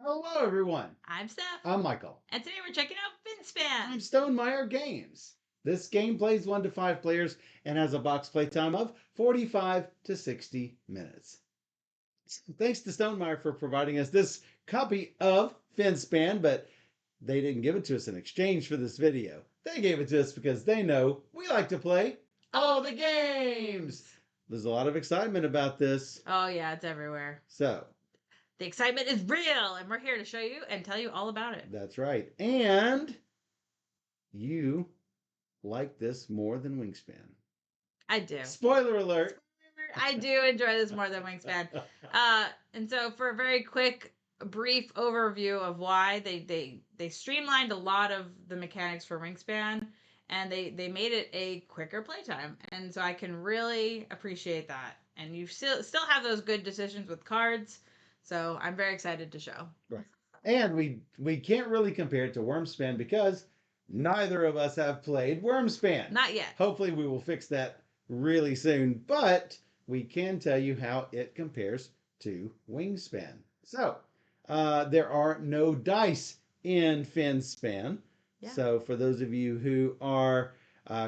Hello, everyone. I'm Steph. I'm Michael. And today we're checking out Finspan. I'm Stonemeyer Games. This game plays 1 to 5 players and has a box play time of 45 to 60 minutes. Thanks to Stonemeyer for providing us this copy of Finspan, but they didn't give it to us in exchange for this video. They gave it to us because they know we like to play all the games. There's a lot of excitement about this. Oh, yeah, it's everywhere. So, the excitement is real, and we're here to show you and tell you all about it. That's right. And you like this more than Wingspan. I do. Spoiler alert. I do enjoy this more than Wingspan. And so for a very quick, brief overview of why they streamlined a lot of the mechanics for Wingspan, and they made it a quicker playtime. And so I can really appreciate that. And you still have those good decisions with cards. So I'm very excited to show. Right. And we can't really compare it to Wormspan because neither of us have played Wormspan. Not yet. Hopefully we will fix that really soon. But we can tell you how it compares to Wingspan. So there are no dice in Finspan. Yeah. So for those of you who are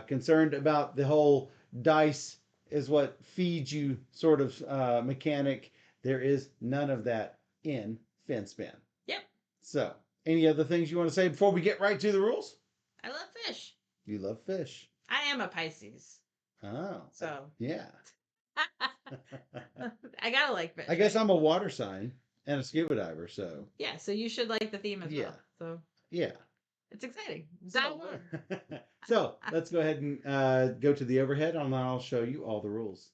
concerned about the whole dice is what feeds you sort of mechanic, there is none of that in Finspan. Yep. So, any other things you want to say before we get right to the rules? I love fish. You love fish. I am a Pisces. Oh. So. Yeah. I gotta like fish. I guess I'm a water sign and a scuba diver, so. Yeah, so you should like the theme as well. So. Yeah. It's exciting. So, let's go ahead and go to the overhead and I'll show you all the rules.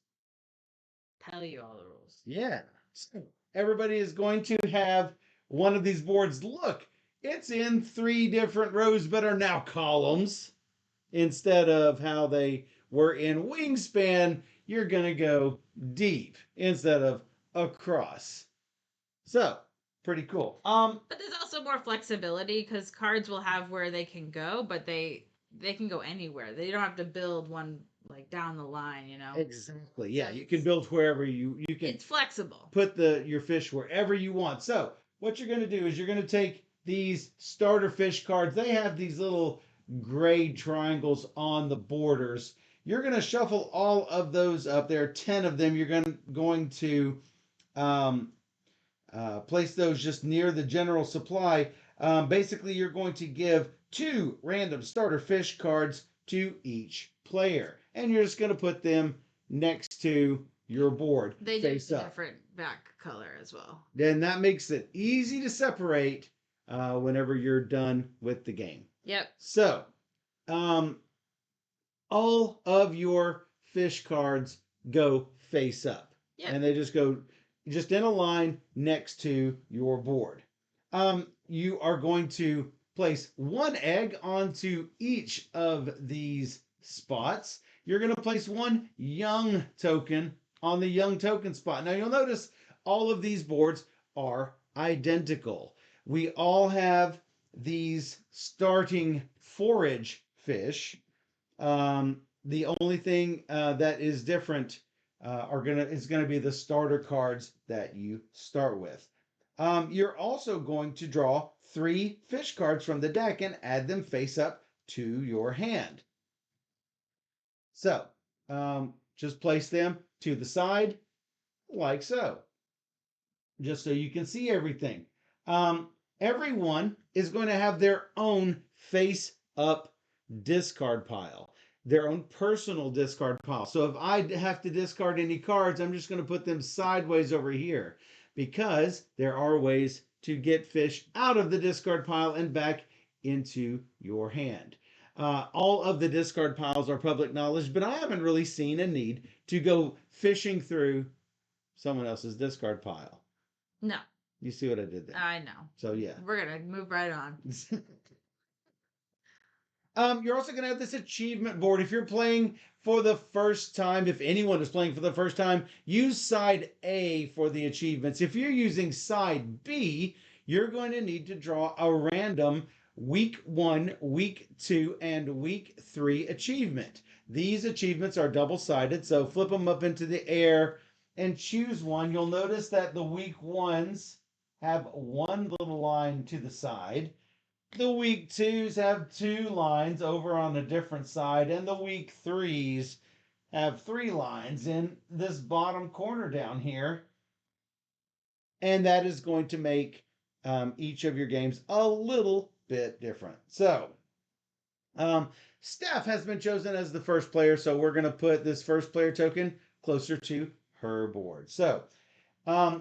Tell you all the rules. Yeah. So everybody is going to have one of these boards. Look, it's in 3 different rows, but are now columns. Instead of how they were in Wingspan, you're going to go deep instead of across. So, pretty cool. But there's also more flexibility because cards will have where they can go, but they can go anywhere. They don't have to build one like down the line, you know. Exactly. Yeah, you can build wherever you can. It's flexible. Put your fish wherever you want. So what you're going to do is you're going to take these starter fish cards. They have these little gray triangles on the borders. You're going to shuffle all of those up. There are 10 of them. You're going to place those just near the general supply. Basically, you're going to give 2 random starter fish cards to each player. And you're just going to put them next to your board. They do different back color as well. Then that makes it easy to separate whenever you're done with the game. Yep. So, all of your fish cards go face up. Yep. And they just go just in a line next to your board. You are going to place 1 egg onto each of these spots. You're going to place 1 young token on the young token spot. Now you'll notice all of these boards are identical. We all have these starting forage fish. The only thing that is different is going to be the starter cards that you start with. You're also going to draw 3 fish cards from the deck and add them face up to your hand. So, just place them to the side, like so. Just so you can see everything. Everyone is going to have their own face-up discard pile. Their own personal discard pile. So if I have to discard any cards, I'm just going to put them sideways over here. Because there are ways to get fish out of the discard pile and back into your hand. All of the discard piles are public knowledge, but I haven't really seen a need to go fishing through someone else's discard pile. No. You see what I did there? I know. So, yeah. We're going to move right on. You're also going to have this achievement board. If you're playing for the first time, if anyone is playing for the first time, use side A for the achievements. If you're using side B, you're going to need to draw a random week 1, week 2, and week 3 achievement. These achievements are double-sided, so flip them up into the air and choose one. You'll notice that the week 1s have one little line to the side. The week twos have two lines over on a different side, and the week threes have three lines in this bottom corner down here. And that is going to make each of your games a little bit different. So, Steph has been chosen as the first player, so we're going to put this first player token closer to her board. So,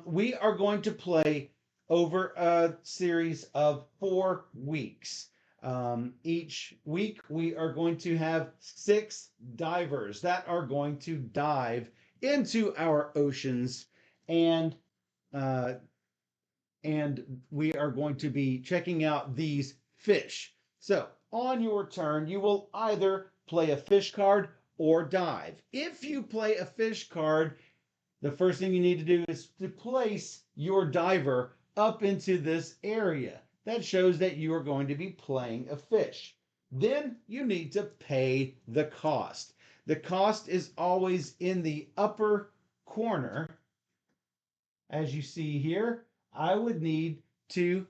we are going to play over a series of 4 weeks. Each week, we are going to have 6 divers that are going to dive into our oceans, and uh, we are going to be checking out these fish. So, on your turn, you will either play a fish card or dive. If you play a fish card, the first thing you need to do is to place your diver up into this area. That shows that you are going to be playing a fish. Then you need to pay the cost. The cost is always in the upper corner. As you see here, I would need to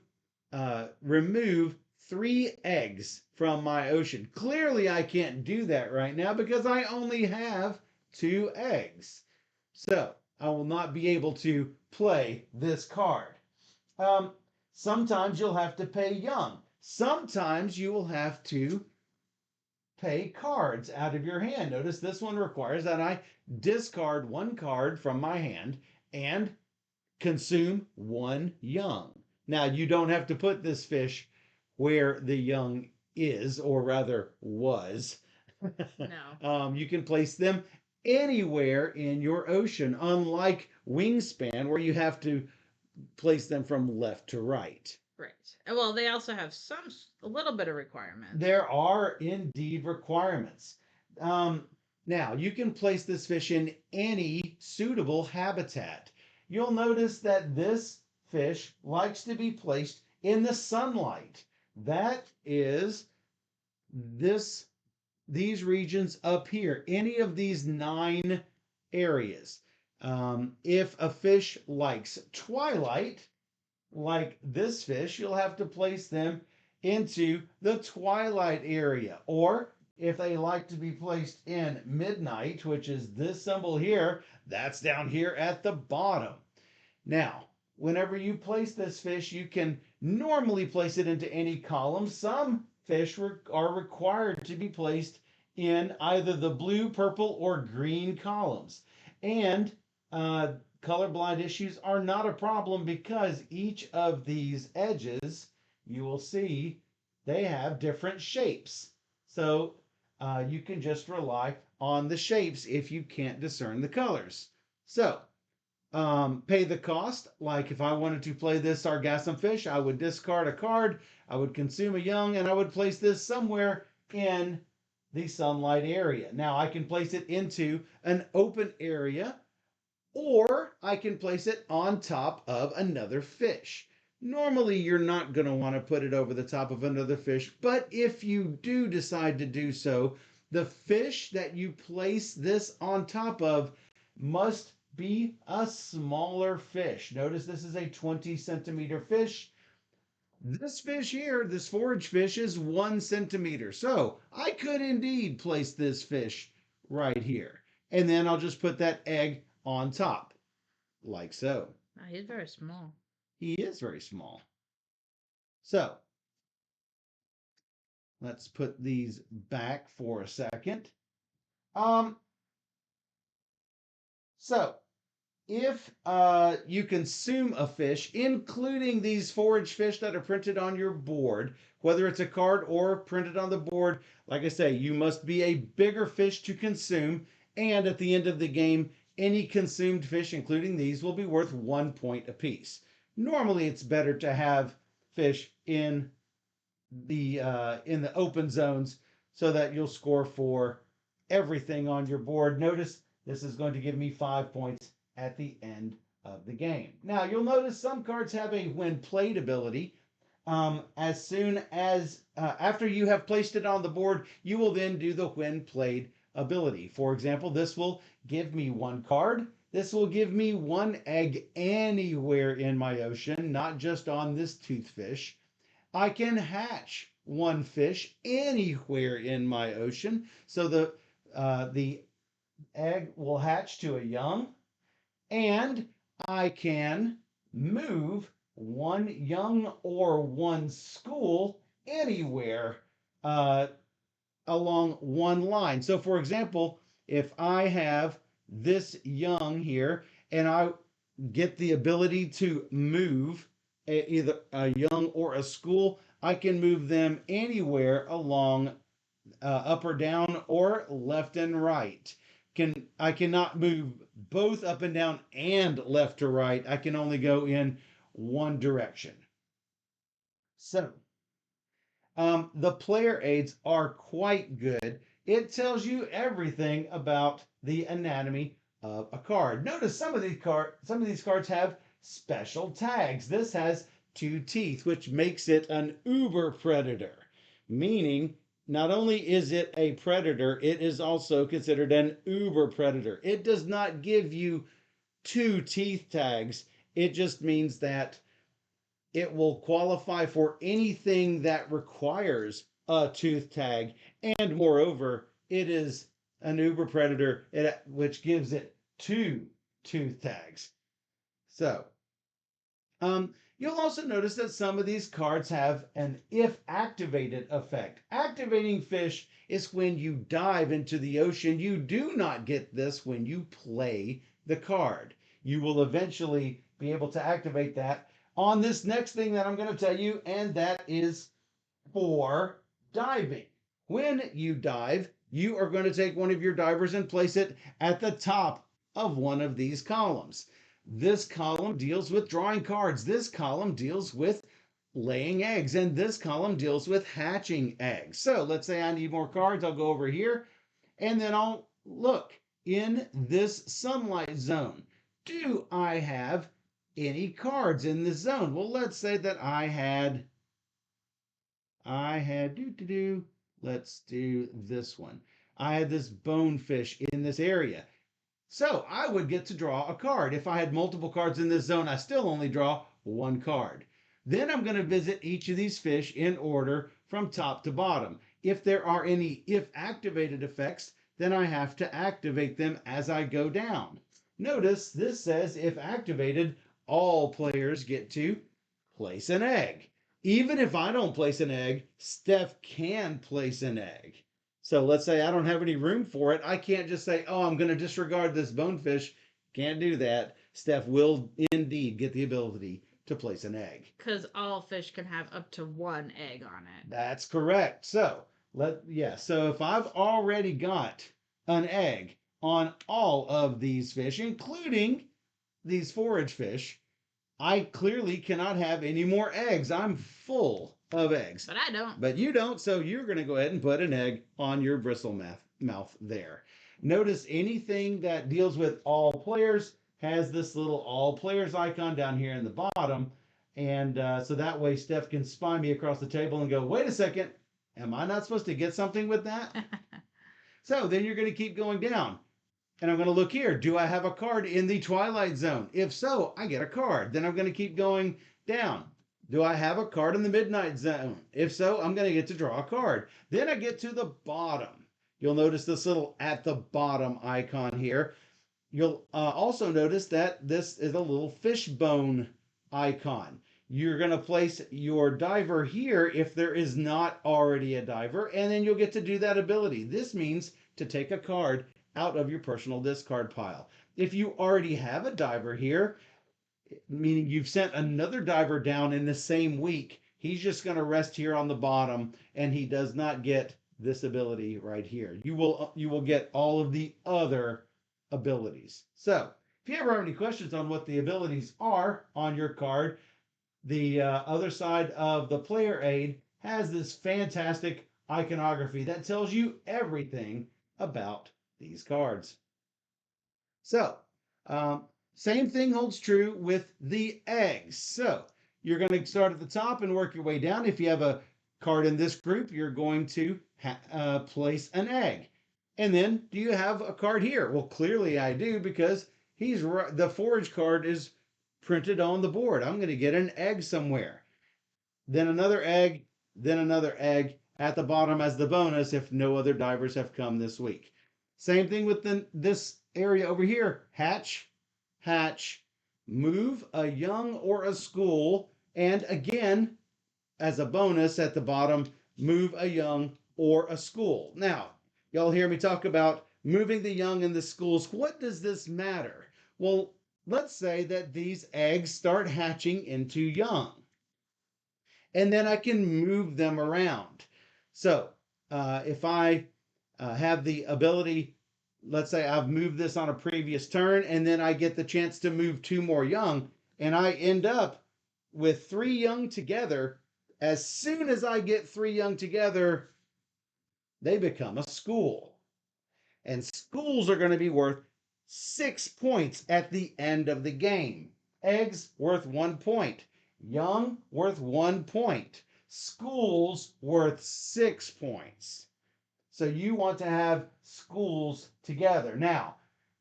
remove 3 eggs from my ocean. Clearly, I can't do that right now because I only have 2 eggs. So, I will not be able to play this card. Sometimes you'll have to pay young. Sometimes you will have to pay cards out of your hand. Notice this one requires that I discard 1 card from my hand and consume 1 young. Now, you don't have to put this fish where the young is, or rather was. No. You can place them anywhere in your ocean, unlike Wingspan, where you have to place them from left to right. Right. Well, they also have a little bit of requirements. There are indeed requirements. Now, you can place this fish in any suitable habitat. You'll notice that this fish likes to be placed in the sunlight. That is these regions up here, any of these 9 areas. If a fish likes twilight, like this fish, you'll have to place them into the twilight area. Or if they like to be placed in midnight, which is this symbol here, that's down here at the bottom. Now, whenever you place this fish, you can normally place it into any column. Some fish are required to be placed in either the blue, purple, or green columns. And colorblind issues are not a problem because each of these edges, you will see, they have different shapes. So you can just rely on the shapes if you can't discern the colors. So pay the cost. Like if I wanted to play this sargassum fish, I would discard a card, I would consume a young, and I would place this somewhere in the sunlight area. Now I can place it into an open area, or I can place it on top of another fish. Normally, you're not going to want to put it over the top of another fish, but if you do decide to do so, the fish that you place this on top of must be a smaller fish. Notice this is a 20 centimeter fish. This fish here, this forage fish, is 1 centimeter. So I could indeed place this fish right here. And then I'll just put that egg on top, like so. Oh, he's very small. He is very small. So let's put these back for a second. So if you consume a fish, including these forage fish that are printed on your board, whether it's a card or printed on the board, like I say, you must be a bigger fish to consume. And at the end of the game, any consumed fish, including these, will be worth 1 point apiece. Normally, it's better to have fish in the open zones so that you'll score for everything on your board. Notice this is going to give me 5 points at the end of the game. Now, you'll notice some cards have a when played ability. As soon as, after you have placed it on the board, you will then do the when played ability. For example, this will give me 1 card This will give me one egg anywhere in my ocean, not just on this toothfish. I can hatch one fish anywhere in my ocean. So the egg will hatch to a young, and I can move one young or one school anywhere uh, along one line. So, for example, if I have this young here and I get the ability to move either a young or a school, I can move them anywhere along up or down or left and right. I cannot move both up and down and left to right. I can only go in one direction. So the player aids are quite good. It tells you everything about the anatomy of a card. Notice some of these cards have special tags. This has two teeth, which makes it an uber predator, meaning not only is it a predator, it is also considered an uber predator. It does not give you two teeth tags. It just means that it will qualify for anything that requires a tooth tag. And moreover, it is an uber predator, which gives it two tooth tags. So, you'll also notice that some of these cards have an if activated effect. Activating fish is when you dive into the ocean. You do not get this when you play the card. You will eventually be able to activate that on this next thing that I'm going to tell you, and that is for diving. When you dive, you are going to take one of your divers and place it at the top of one of these columns. This column deals with drawing cards. This column deals with laying eggs, and this column deals with hatching eggs. So let's say I need more cards. I'll go over here, and then I'll look in this sunlight zone. Do I have any cards in this zone? Well, let's say that let's do this one. I had this bonefish in this area. So I would get to draw a card. If I had multiple cards in this zone, I still only draw one card. Then I'm going to visit each of these fish in order from top to bottom. If there are any if activated effects, then I have to activate them as I go down. Notice this says if activated, all players get to place an egg. Even if I don't place an egg, Steph can place an egg. So let's say I don't have any room for it. I can't just say, oh, I'm going to disregard this bonefish. Can't do that. Steph will indeed get the ability to place an egg. Because all fish can have up to one egg on it. That's correct. So so if I've already got an egg on all of these fish, including these forage fish, I clearly cannot have any more eggs. I'm full of eggs. But I don't. But you don't, so you're going to go ahead and put an egg on your bristle mouth there. Notice anything that deals with all players has this little all players icon down here in the bottom. And so that way Steph can spy me across the table and go, wait a second, am I not supposed to get something with that? So then you're going to keep going down. And I'm going to look here. Do I have a card in the Twilight Zone? If so, I get a card. Then I'm going to keep going down. Do I have a card in the Midnight Zone? If so, I'm going to get to draw a card. Then I get to the bottom. You'll notice this little at the bottom icon here. You'll also notice that this is a little fishbone icon. You're going to place your diver here if there is not already a diver, and then you'll get to do that ability. This means to take a card out of your personal discard pile. If you already have a diver here, meaning you've sent another diver down in the same week, he's just going to rest here on the bottom, and he does not get this ability right here. You will get all of the other abilities. So if you ever have any questions on what the abilities are on your card, the other side of the player aid has this fantastic iconography that tells you everything about these cards. So, same thing holds true with the eggs. So, you're going to start at the top and work your way down. If you have a card in this group, you're going to place an egg. And then, do you have a card here? Well, clearly I do, because the forage card is printed on the board. I'm going to get an egg somewhere. Then another egg, then another egg at the bottom as the bonus if no other divers have come this week. Same thing with this area over here. Hatch, hatch, move a young or a school, and again, as a bonus at the bottom, move a young or a school. Now, y'all hear me talk about moving the young and the schools. What does this matter? Well, let's say that these eggs start hatching into young, and then I can move them around. So if I have the ability, let's say I've moved this on a previous turn, and then I get the chance to move 2 more young, and I end up with 3 young together. As soon as I get 3 young together, they become a school. And schools are going to be worth 6 points at the end of the game. Eggs worth 1 point. Young worth 1 point. Schools worth 6 points. So you want to have schools together. Now,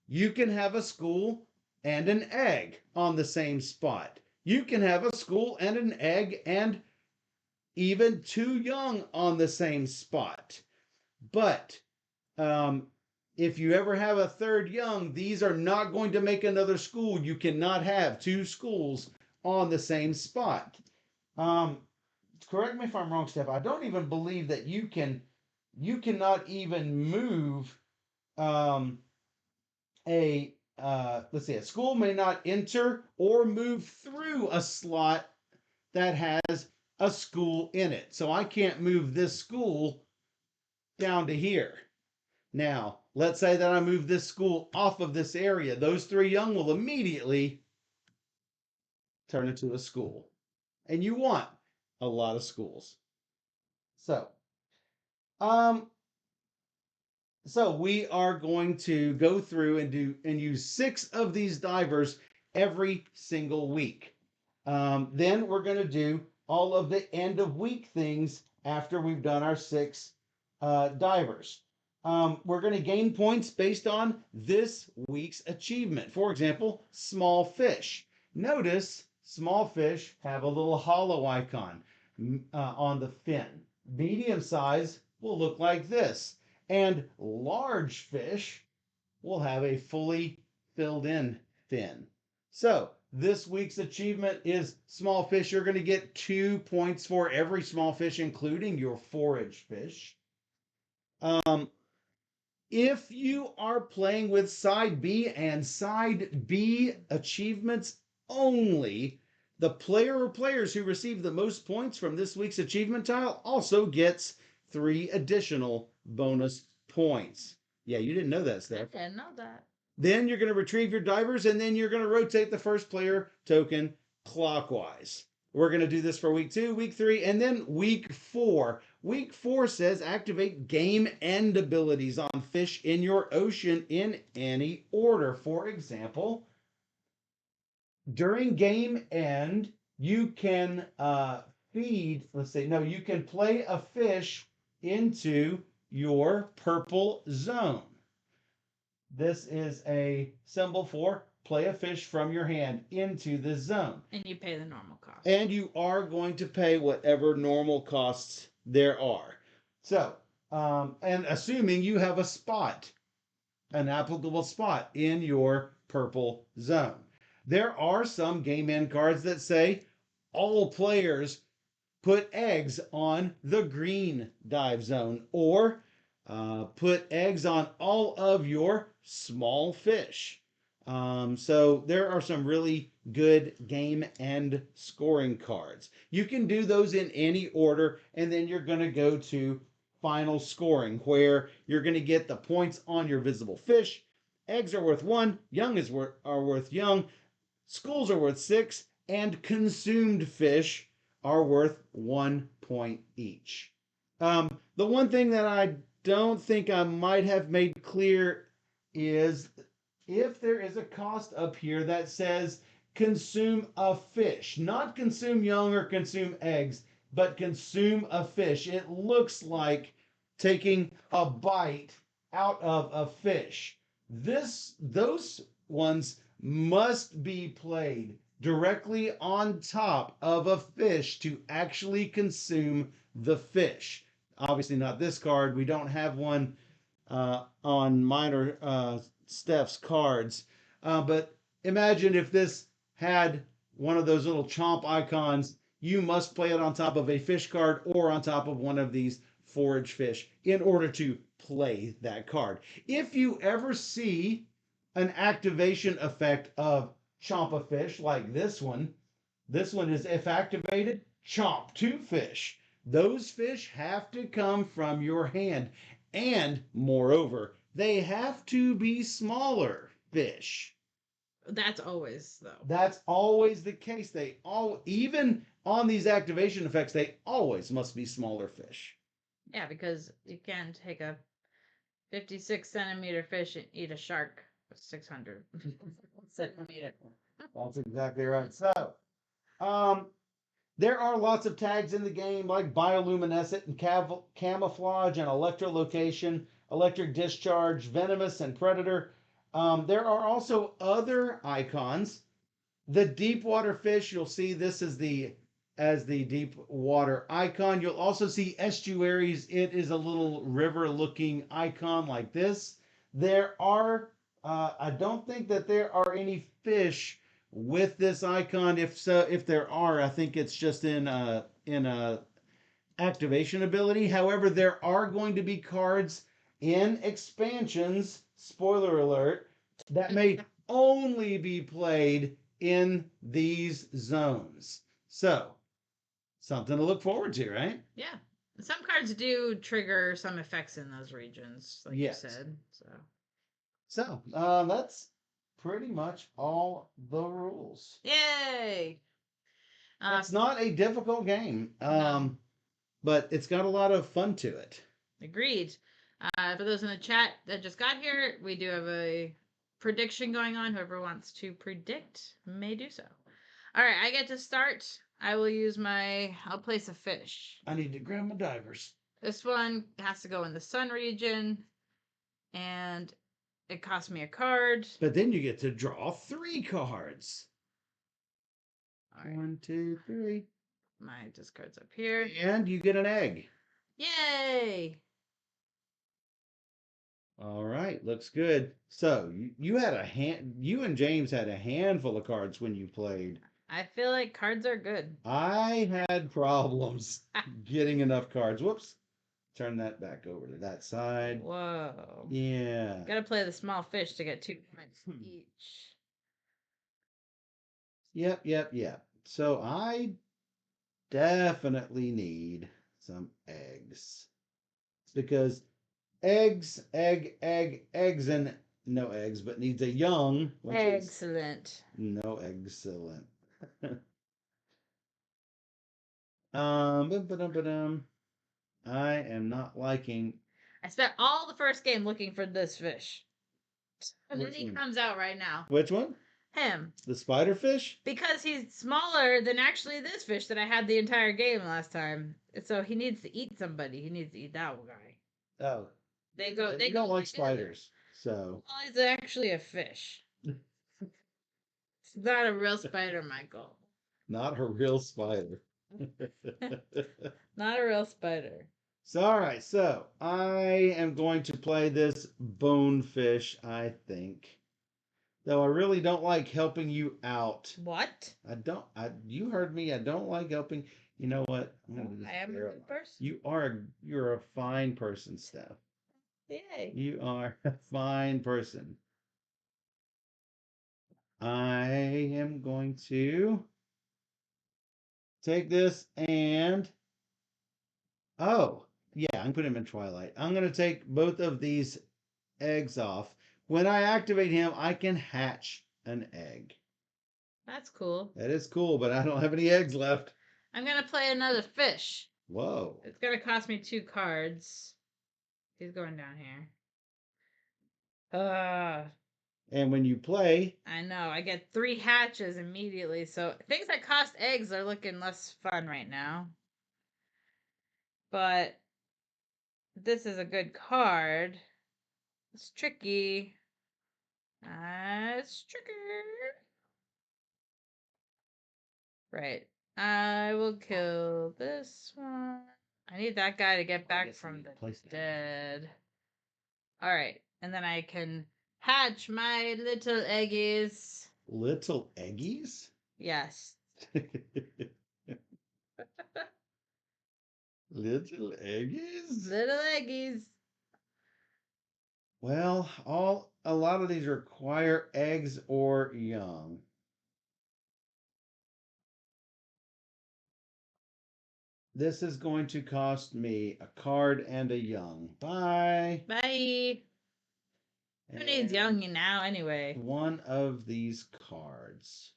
you can have a school and an egg on the same spot. You can have a school and an egg and even 2 young on the same spot. But if you ever have a third young, these are not going to make another school. You cannot have 2 schools on the same spot. Correct me if I'm wrong, Steph. I don't even believe that you cannot even move let's see, a school may not enter or move through a slot that has a school in it. So I can't move this school down to here. Now, let's say that I move this school off of this area. Those 3 young will immediately turn into a school. And you want a lot of schools. So we are going to go through and use 6 of these divers every single week. Then we're going to do all of the end of week things after we've done our 6 divers. We're going to gain points based on this week's achievement. For example, small fish. Notice small fish have a little hollow icon on the fin. Medium size will look like this. And large fish will have a fully filled in fin. So this week's achievement is small fish. You're going to get 2 points for every small fish, including your forage fish. If you are playing with side B and side B achievements only, the player or players who receive the most points from this week's achievement tile also gets 3 additional bonus points. Yeah, you didn't know that, Steph. I didn't know that. Then you're going to retrieve your divers, and then you're going to rotate the first player token clockwise. We're going to do this for week 2, week 3, and then week 4. Week 4 says activate game end abilities on fish in your ocean in any order. For example, during game end, you can you can play a fish into your purple zone. This is a symbol for play a fish from your hand into this zone. And you pay the normal cost. And you are going to pay whatever normal costs there are. So, and assuming you have a spot, an applicable spot in your purple zone. There are some game end cards that say all players put eggs on the green dive zone, or put eggs on all of your small fish. So there are some really good game end scoring cards. You can do those in any order, and then you're going to go to final scoring, where you're going to get the points on your visible fish. Eggs are worth 1, young are worth young, schools are worth 6, and consumed fish are worth 1 point each. The one thing that I don't think I might have made clear is if there is a cost up here that says consume a fish, not consume young or consume eggs, but consume a fish. It looks like taking a bite out of a fish. Those ones must be played directly on top of a fish to actually consume the fish. Obviously, not this card. We don't have one on mine or Steph's cards. But imagine if this had one of those little chomp icons. You must play it on top of a fish card or on top of one of these forage fish in order to play that card. If you ever see an activation effect of chomp a fish like this one is if activated, chomp two fish. Those fish have to come from your hand. And moreover, they have to be smaller fish. That's always though. That's always the case. They all, even on these activation effects, they always must be smaller fish. Yeah, because you can't take a 56 centimeter fish and eat a shark with 600 centimeter. That's exactly right. So, there are lots of tags in the game like bioluminescent and camouflage and electrolocation, electric discharge, venomous and predator. There are also other icons. The deep water fish, you'll see this as the deep water icon. You'll also see estuaries. It is a little river looking icon like this. There are, I don't think that there are any fish with this icon. If so, if there are, I think it's just in a activation ability. However, there are going to be cards in expansions, spoiler alert, that may only be played in these zones. So, something to look forward to, right? Yeah. Some cards do trigger some effects in those regions, like Yes. you said. So, that's pretty much all the rules. Yay! It's not a difficult game, No. but it's got a lot of fun to it. Agreed. For those in the chat that just got here, we do have a prediction going on. Whoever wants to predict may do so. All right, I get to start. I will use I'll place a fish. I need to grab my divers. This one has to go in the sun region, and it costs me a card. But then you get to draw 3 cards. All right. 1, 2, 3. My discard's up here. And you get an egg. Yay! All right, looks good. So you had you and James had a handful of cards when you played. I feel like cards are good. I had problems getting enough cards. Whoops. Turn that back over to that side. Whoa. Yeah. Gotta play the small fish to get 2 points each. Yep. So I definitely need some eggs. Because eggs, and no eggs, but needs a young. Excellent. No excellent. I am not liking. I spent all the first game looking for this fish. And then he comes out right now. Which one? Him. The spider fish? Because he's smaller than actually this fish that I had the entire game last time. So he needs to eat somebody. He needs to eat that guy. Oh. They don't go like spiders. So. Well, he's actually a fish. It's not a real spider, Michael. Not a real spider. Not a real spider. So, all right. So, I am going to play this bonefish, I think. Though I really don't like helping you out. What? You heard me. I don't like helping. You know what? I am a good person. You're a fine person, Steph. Yay. You are a fine person. I am going to take this and I'm putting him in Twilight. I'm going to take both of these eggs off. When I activate him, I can hatch an egg. That's cool. That is cool, but I don't have any eggs left. I'm going to play another fish. Whoa. It's going to cost me 2 cards. He's going down here. And when you play... I know. I get 3 hatches immediately. So things that cost eggs are looking less fun right now. But this is a good card. It's tricky. That's tricky. Right. I will kill this one. I need that guy to get back from the dead. Alright. And then I can hatch my little eggies. Little eggies? Yes. Little eggies? Little eggies. Well, a lot of these require eggs or young. This is going to cost me a card and a young. Bye. Bye. Who needs young now anyway? One of these cards.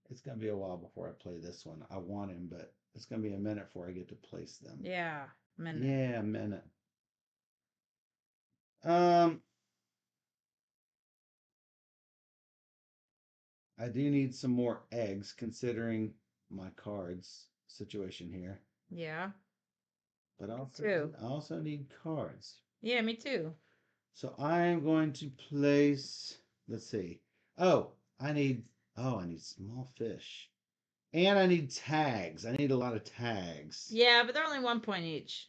It's going to be a while before I play this one. I want him, but it's going to be a minute before I get to place them. Yeah, minute. Yeah, a minute. I do need some more eggs considering my cards situation here. Yeah. But I also need cards. Yeah, me too. So I'm going to place, let's see. I need small fish. And I need tags. I need a lot of tags. Yeah, but they're only 1 point each.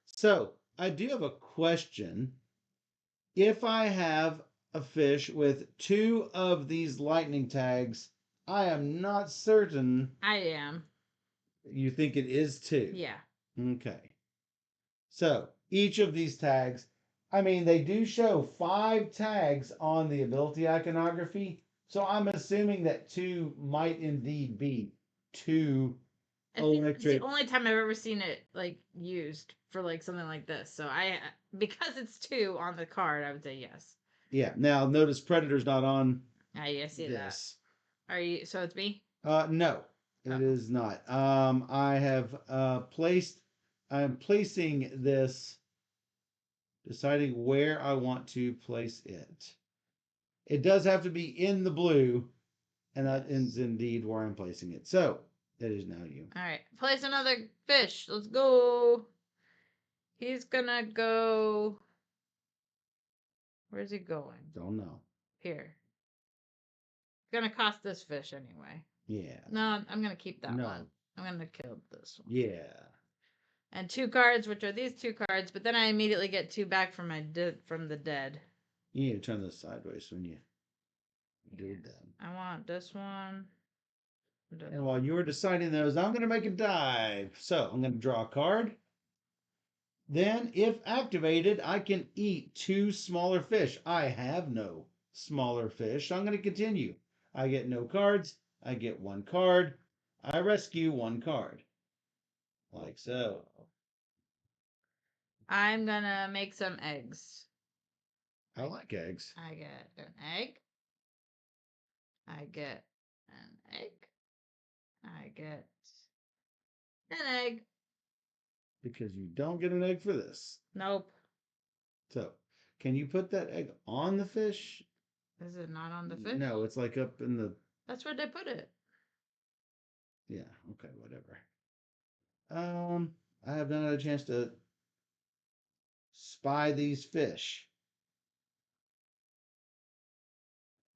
So I do have a question. If I have a fish with 2 of these lightning tags, I am not certain. I am. You think it is 2? Yeah. Okay. So each of these tags, I mean, they do show 5 tags on the ability iconography. So I'm assuming that 2 might indeed be 2 electric. It's the only time I've ever seen it like used for like something like this. So because it's 2 on the card, I would say yes. Yeah. Now notice Predator's not on. I see this. That. Are you? So it's me. No, it is not. I have placed. I'm placing this. Deciding where I want to place it. It does have to be in the blue, and that is indeed where I'm placing it. So it is now you. All right, place another fish. Let's go. He's gonna go. Where's he going? Don't know. Here. It's gonna cost this fish anyway. Yeah. No, I'm gonna keep that one. I'm gonna kill this one. Yeah. And 2 cards, which are these 2 cards, but then I immediately get 2 back from from the dead. You need to turn this sideways when you do that. I want this one. And while you were deciding those, I'm going to make a dive. So I'm going to draw a card. Then, if activated, I can eat 2 smaller fish. I have no smaller fish. So I'm going to continue. I get no cards. I get 1 card. I rescue 1 card. Like so. I'm going to make some eggs. I like eggs. I get an egg. I get an egg. I get an egg. Because you don't get an egg for this. Nope. So, can you put that egg on the fish? Is it not on the fish? No, it's like up in the... That's where they put it. Yeah, okay, whatever. I have not had a chance to spy these fish.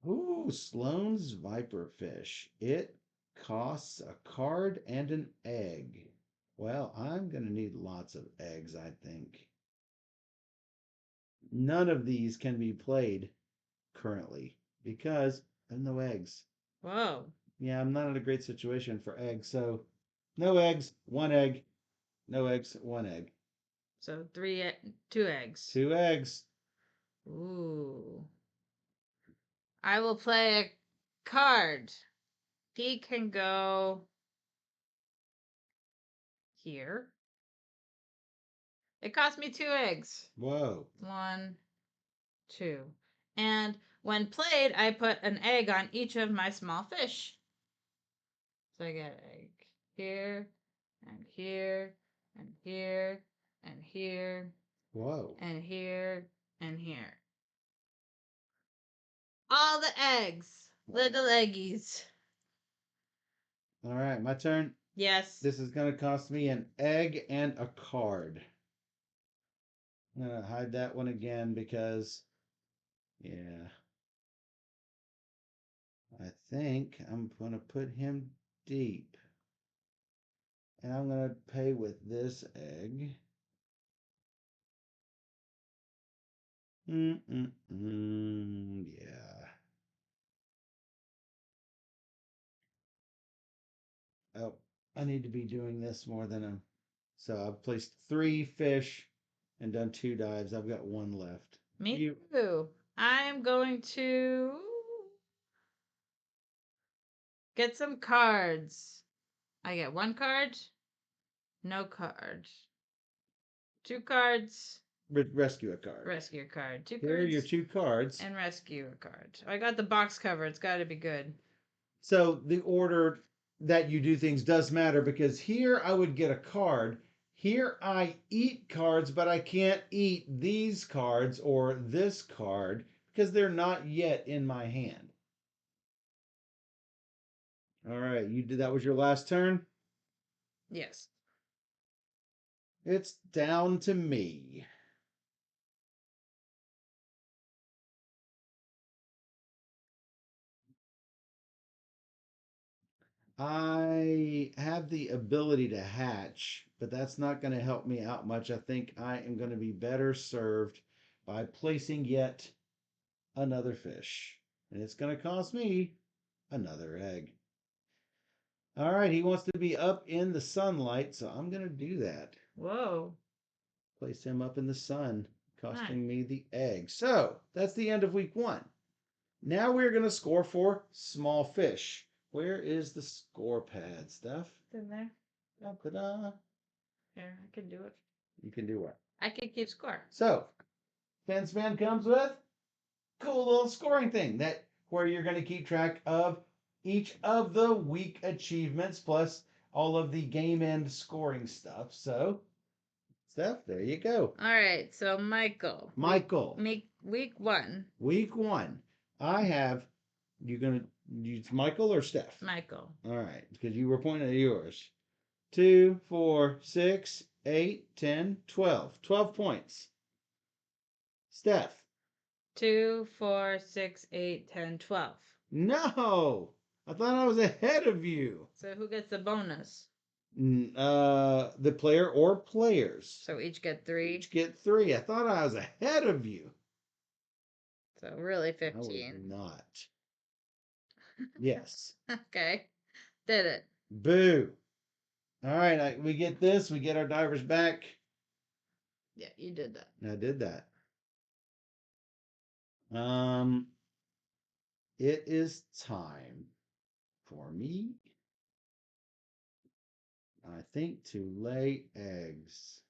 Ooh, Sloane's Viper Fish. It costs a card and an egg. Well, I'm going to need lots of eggs, I think. None of these can be played currently because there's no eggs. Whoa. Yeah, I'm not in a great situation for eggs, so no eggs, 1 egg. No eggs, 1 egg. So 2 eggs. 2 eggs. Ooh. I will play a card. He can go here. It cost me 2 eggs. Whoa. 1, 2. And when played, I put an egg on each of my small fish. So I get an egg here, and here, and here, and here. Whoa. And here, and here. All the eggs. Little eggies. All right, my turn. Yes. This is going to cost me an egg and a card. I'm going to hide that one again because, yeah, I think I'm going to put him deep. And I'm going to pay with this egg. Yeah. Oh, I need to be doing this more than I'm. So I've placed 3 fish and done 2 dives. I've got 1 left. Me too. I'm going to get some cards. I get 1 card, no card. 2 cards. Rescue a card. Rescue a card. 2 Here are cards. your 2 cards. And rescue a card. I got the box cover. It's got to be good. So the order that you do things does matter because here I would get a card. Here I eat cards, but I can't eat these cards or this card because they're not yet in my hand. All right, you did that was your last turn? Yes. It's down to me. I have the ability to hatch, but that's not going to help me out much. I think I am going to be better served by placing yet another fish. And it's going to cost me another egg. All right, he wants to be up in the sunlight, so I'm going to do that. Whoa. Place him up in the sun, costing me the egg. So that's the end of week 1. Now we're going to score for small fish. Where is the score pad, Steph? It's in there. Da-da-da. Here, I can do it. You can do what? I can keep score. So, Finspan comes with cool little scoring thing that where you're going to keep track of each of the week achievements plus all of the game end scoring stuff. So, Steph, there you go. All right, so Michael. Week 1. Week 1. I have. You're gonna use Michael or Steph? Michael. All right, because you were pointing at yours. 2, 4, 6, 8, 10, 12. 12 points. Steph. 2, 4, 6, 8, 10, 12. No, I thought I was ahead of you. So who gets the bonus? The player or players. So each get 3. Each get 3. I thought I was ahead of you. So really 15. I was not. Yes. Okay. Did it. Boo. All right, we get this. We get our divers back. Yeah, you did that. I did that. It is time for me, I think, to lay eggs.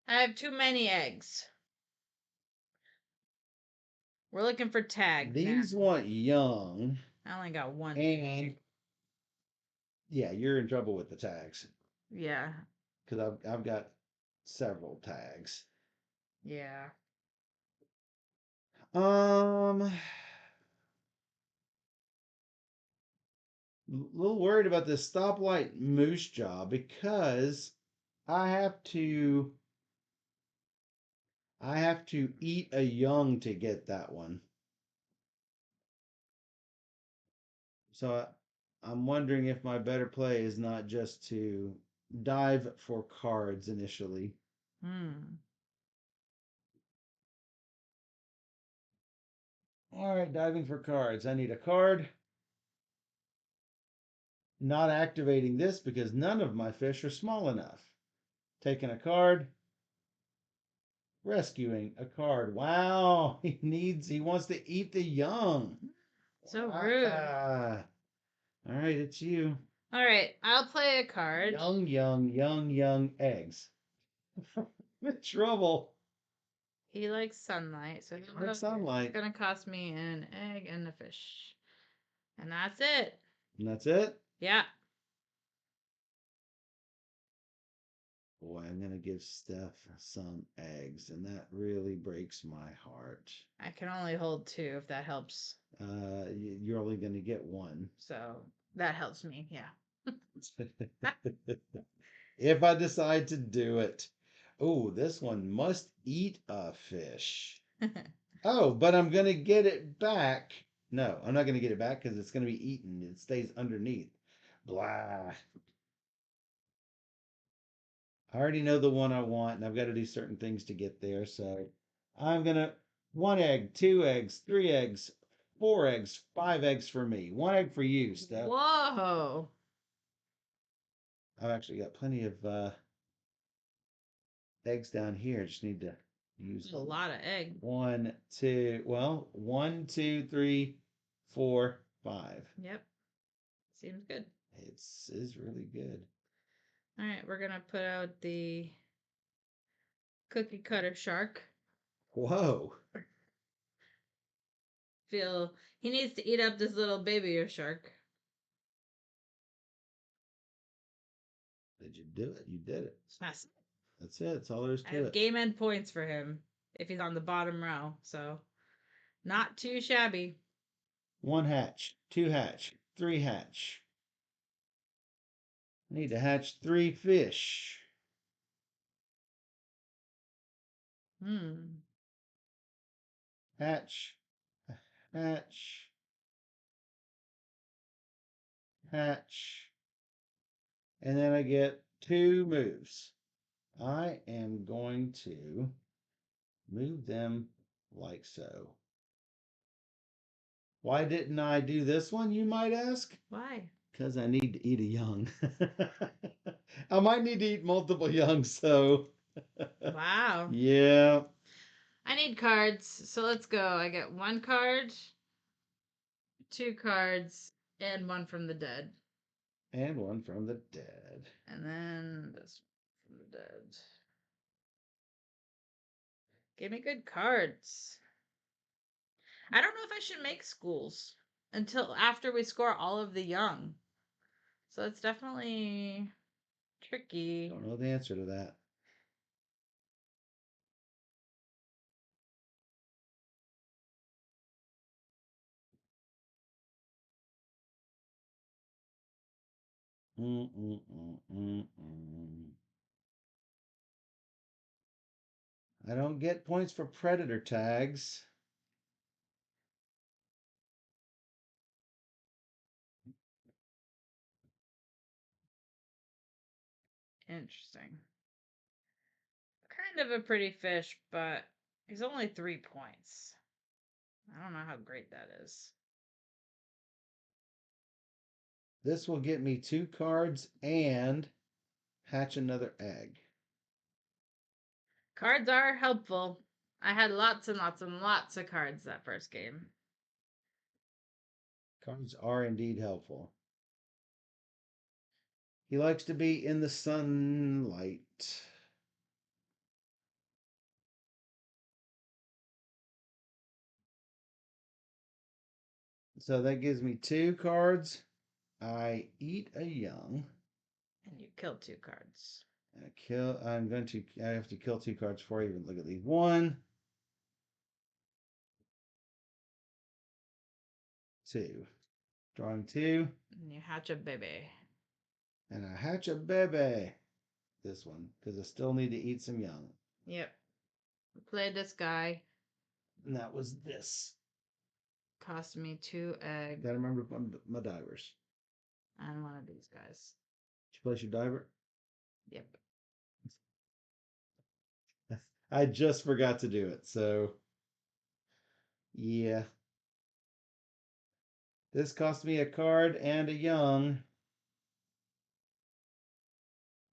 I have too many eggs. We're looking for tags. These want young. I only got 1. And yeah, you're in trouble with the tags. Yeah. Because I've got several tags. Yeah. A little worried about this stoplight moose jaw because I have to eat a young to get that one. So I'm wondering if my better play is not just to dive for cards initially. All right, diving for cards. I need a card. Not activating this because none of my fish are small enough. Taking a card. Rescuing a card. Wow, he wants to eat the young. So rude. All right, it's you. All right, I'll play a card. Young eggs. In trouble. He likes sunlight, so He likes sunlight. It's gonna cost me an egg and a fish, and that's it. And that's it. Yeah. Boy, I'm gonna give Steph some eggs, and that really breaks my heart. I can only hold 2 if that helps. You're only gonna get one. So that helps me, yeah. If I decide to do it. Oh, this one must eat a fish. Oh, but I'm gonna get it back. No, I'm not gonna get it back because it's gonna be eaten. It stays underneath. Blah. I already know the one I want, and I've got to do certain things to get there. So I'm gonna 1 egg, 2 eggs, 3 eggs, 4 eggs, 5 eggs for me. 1 egg for you, Steph. Whoa. I've actually got plenty of eggs down here. Just need to use That's a lot of egg. 1, 2. Well, 1, 2, 3, 4, 5. Yep. Seems good. It's is really good. All right, we're gonna put out the cookie cutter shark. Whoa. Feel he needs to eat up this little baby shark. Did you do it? You did it. That's That's it. That's all there is I to have it. game end points for him if he's on the bottom row, so not too shabby. 1 hatch, 2 hatch, 3 hatch. I need to hatch 3 fish. Hmm. Hatch, hatch, hatch. And then I get 2 moves. I am going to move them like so. Why didn't I do this one, you might ask? Why? Because I need to eat a young. I might need to eat multiple young, so. Wow. Yeah. I need cards, so let's go. I get 1 card, 2 cards, and 1 from the dead. And 1 from the dead. And then this from the dead. Give me good cards. I don't know if I should make schools until after we score all of the young. So it's definitely tricky. Don't know the answer to that. I don't get points for predator tags. Interesting. Kind of a pretty fish, but he's only 3 points. I don't know how great that is. This will get me 2 cards and hatch another egg. Cards are helpful. I had lots and lots and lots of cards that first game. Cards are indeed helpful. He likes to be in the sunlight. So that gives me 2 cards. I eat a young. And you kill 2 cards. I have to kill 2 cards before I even look at these. 1, 2. Drawing 2. And you hatch a baby. And I hatch a baby. This one, because I still need to eat some young. Yep. Play this guy. And that was this. Cost me 2 eggs. Gotta remember to put my divers. And one of these guys. Did you place your diver? Yep. I just forgot to do it, so yeah. This cost me a card and a young.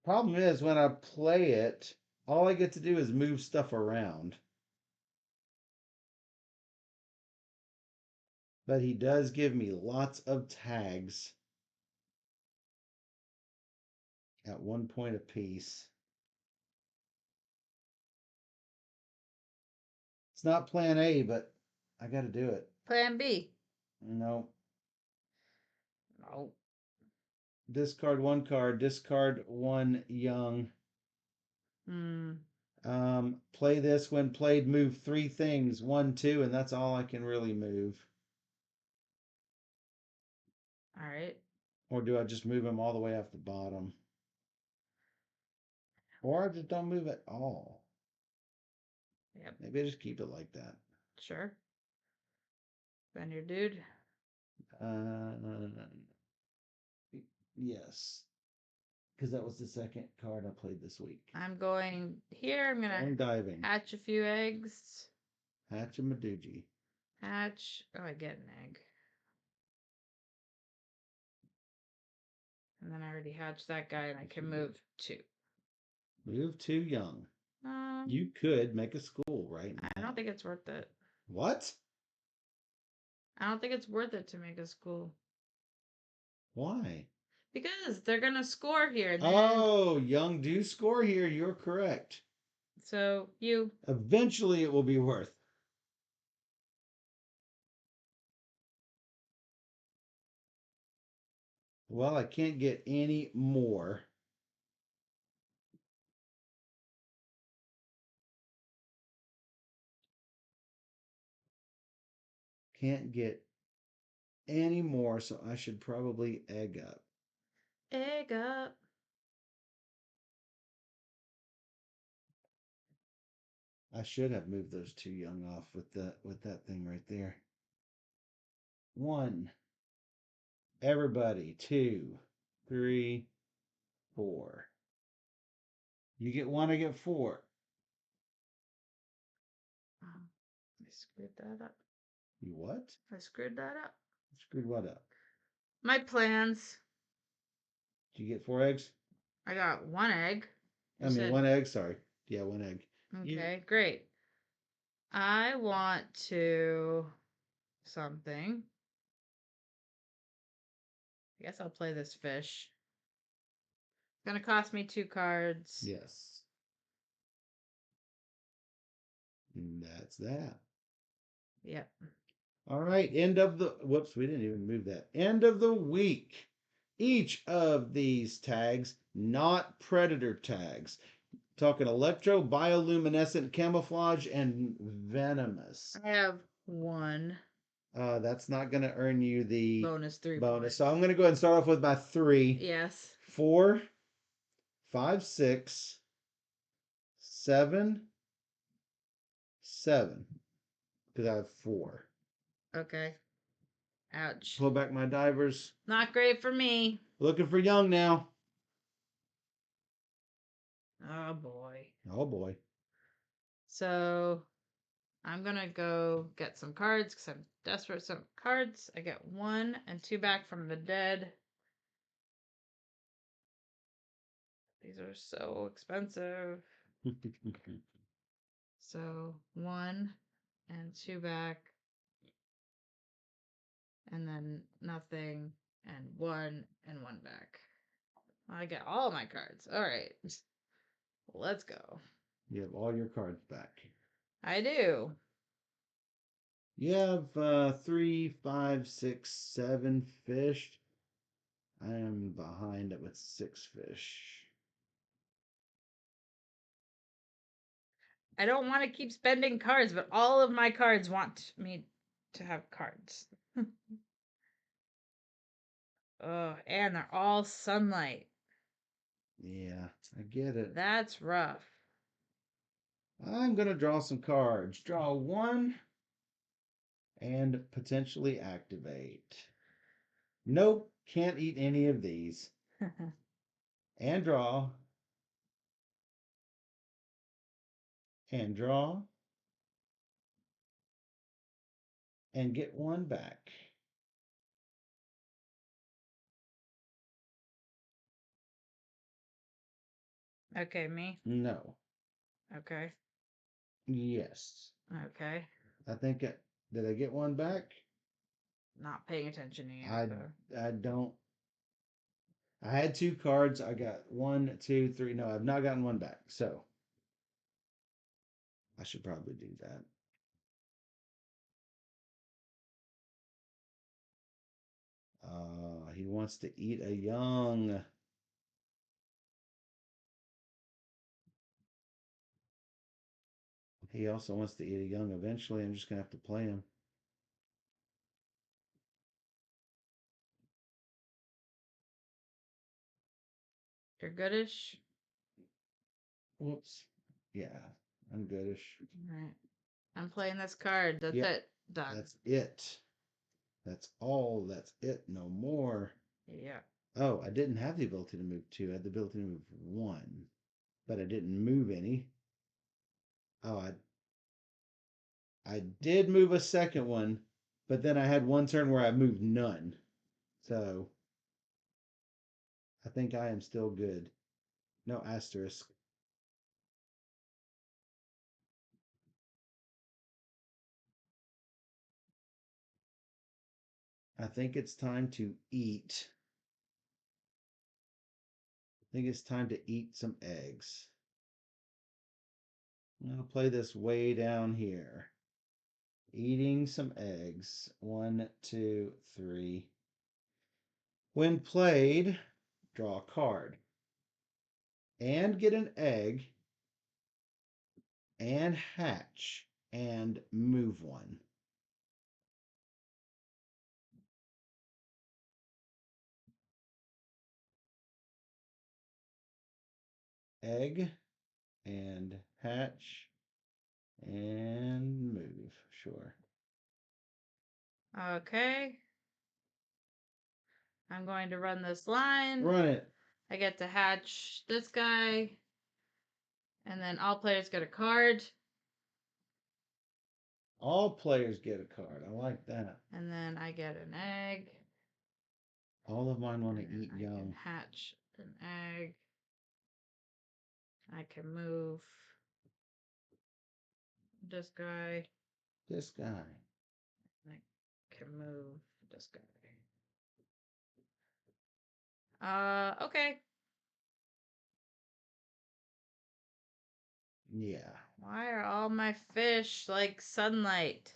Problem is, when I play it, all I get to do is move stuff around. But he does give me lots of tags at 1 point apiece. It's not plan A, but I got to do it. Plan B. No. No. Discard 1 card, discard 1 young. Hmm. Play this when played. Move 3 things, 1, 2, and that's all I can really move. All right. Or do I just move them all the way off the bottom? Or I just don't move at all. Yep. Maybe I just keep it like that. Sure. Spend your dude. Yes. Because that was the second card I played this week. I'm going here. I'm Going gonna diving. hatch a few eggs. Hatch a Maduji. Hatch. Oh, I get an egg. And then I already hatched that guy, and I can move 2. Move 2 young. Um, You could make a school right now. I don't think it's worth it. What? I don't think it's worth it to make a school. Why? Because they're gonna score here. And then... Oh, young do score here. You're correct. So you. Eventually it will be worth. Well, I can't get any more. Can't get any more, so I should probably egg up. Egg up. I should have moved those 2 young off with that thing right there. 1. Everybody. 2, 3, 4. You get 1, I get 4. I screwed that up. You what? I screwed that up. Screwed what up? My plans. Did you get 4 eggs? I got 1 egg. I mean, 1 egg. Sorry. Yeah, 1 egg. Okay, great. I want to something. I guess I'll play this fish. It's gonna cost me 2 cards. Yes. And that's that. Yep. All right. End of the. Whoops, we didn't even move that. End of the week. Each of these tags, not predator tags. Talking electro, bioluminescent, camouflage, and venomous. I have 1. That's not going to earn you the bonus 3 bonus. points. So I'm going to go ahead and start off with my 3. Yes. 4, 5, 6, 7, 7. Because I have 4. Okay. Ouch. Pull back my divers. Not great for me. Looking for young now. Oh boy. Oh boy. So I'm gonna go get some cards because I'm desperate for some cards. I get 1 and 2 back from the dead. These are so expensive. So 1 and 2 back. And then nothing and 1 and 1 back. I get all my cards. All right. Let's go. You have all your cards back. I do. You have 3, 5, 6, 7 fish. I am behind it with 6 fish. I don't want to keep spending cards, but all of my cards want me to have cards. Oh, and they're all sunlight. Yeah, I get it. That's rough. I'm going to draw some cards. Draw 1 and potentially activate. Nope, can't eat any of these. And draw. And draw. And get 1 back. Okay, me? No. Okay. Yes. Okay. I think did I get 1 back? Not paying attention to you. I don't. I had 2 cards. I got 1, 2, 3. No, I've not gotten 1 back. So I should probably do that. He wants to eat a young. He also wants to eat a young eventually. I'm just going to have to play him. You're goodish. Whoops. Yeah, I'm goodish. All right. I'm playing this card. That's Yep. it. Done. That's it. That's all. That's it. No more. Yeah. Oh, I didn't have the ability to move 2. I had the ability to move 1, but I didn't move any. Oh, I did move a second one, but then I had one turn where I moved none. So I think I am still good. No asterisk. I think it's time to eat. I think it's time to eat some eggs. I'll play this way down here. Eating some eggs. 1, 2, 3. When played, draw a card and get an egg and hatch and move 1. Egg and hatch and move. Sure. Okay. I'm going to run this line. Run it. I get to hatch this guy. And then all players get a card. All players get a card. I like that. And then I get an egg. All of mine want to And eat I young. can hatch an egg. I can move this guy. This guy. I can move this guy. Okay. Yeah. Why are all my fish like sunlight?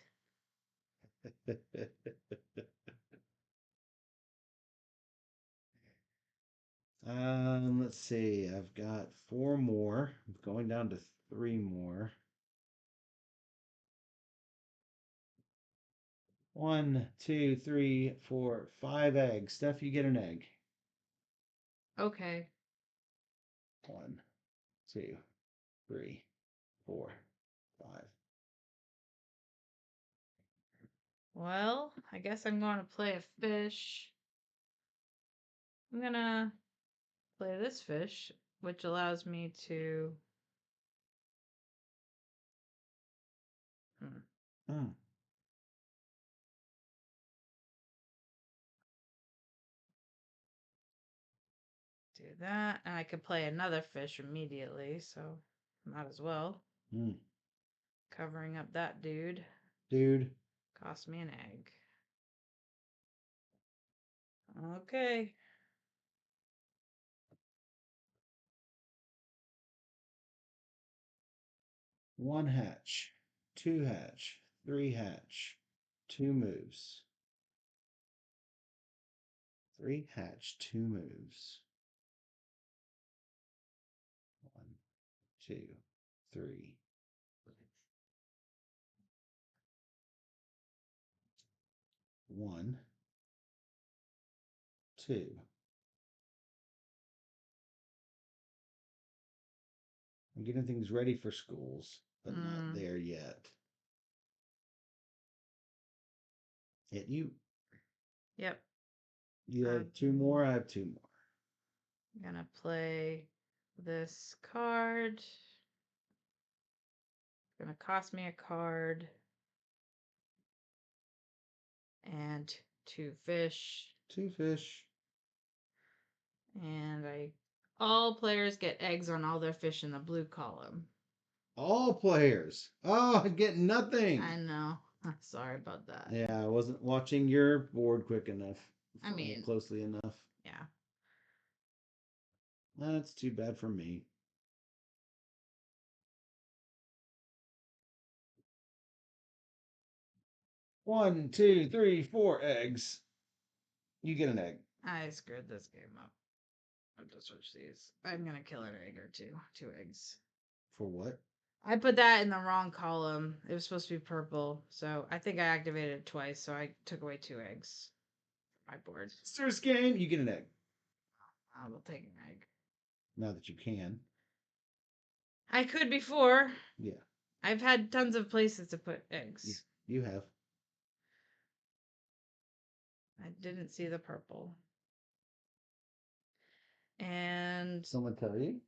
Let's see. I've got 4 more. I'm going down to 3 more. 1, 2, 3, 4, 5 eggs. Steph, you get an egg. Okay. 1, 2, 3, 4, 5. Well, I guess I'm going to play a fish. I'm going to play this fish, which allows me to Hmm. do that. And I could play another fish immediately, so might as well. Hmm. Covering up that dude. Dude. Cost me an egg. Okay. One hatch, 2 hatch, 3 hatch, 2 moves. 3 hatch, 2 moves. 1, 2, 3. 1, 2. I'm getting things ready for schools, but not there yet. Hit you. Yep. You have 2 more. I have 2 more. I'm gonna play this card. It's gonna cost me a card. And 2 fish. 2 fish. And all players get eggs on all their fish in the blue column. All players. Oh, I get nothing. I know. Sorry about that. Yeah, I wasn't watching your board quick enough. I mean, closely enough. Yeah. That's too bad for me. One, two, three, 4 eggs. You get an egg. I screwed this game up. I have to switch these. I'm gonna kill an egg or two. 2 eggs. For what? I put that in the wrong column. It was supposed to be purple, so I think I activated it twice, so I took away 2 eggs. My board. First game, you get an egg. I will take an egg. Now that you can. I could before. Yeah. I've had tons of places to put eggs. You have. I didn't see the purple. And Someone tell you?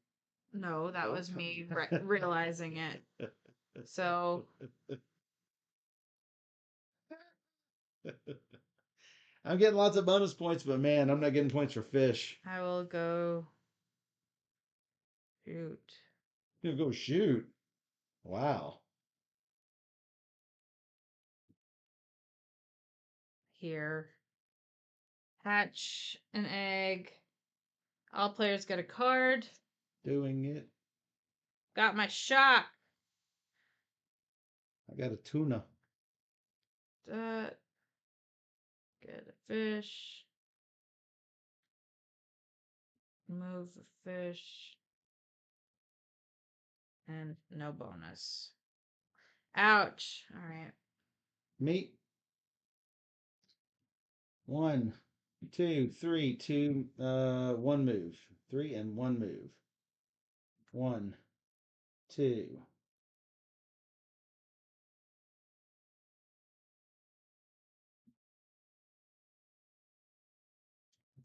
no, that was me realizing it. So I'm getting lots of bonus points, but man, I'm not getting points for fish. I will go shoot. You're gonna go shoot. Wow. Here. Hatch an egg. All players get a card. Doing it. Got my shot. I got a tuna. That. Get a fish. Move a fish. And no bonus. Ouch. All right. Meat. 1, 2, 3, 2, 1 move. 3 and 1 move. 1, 2.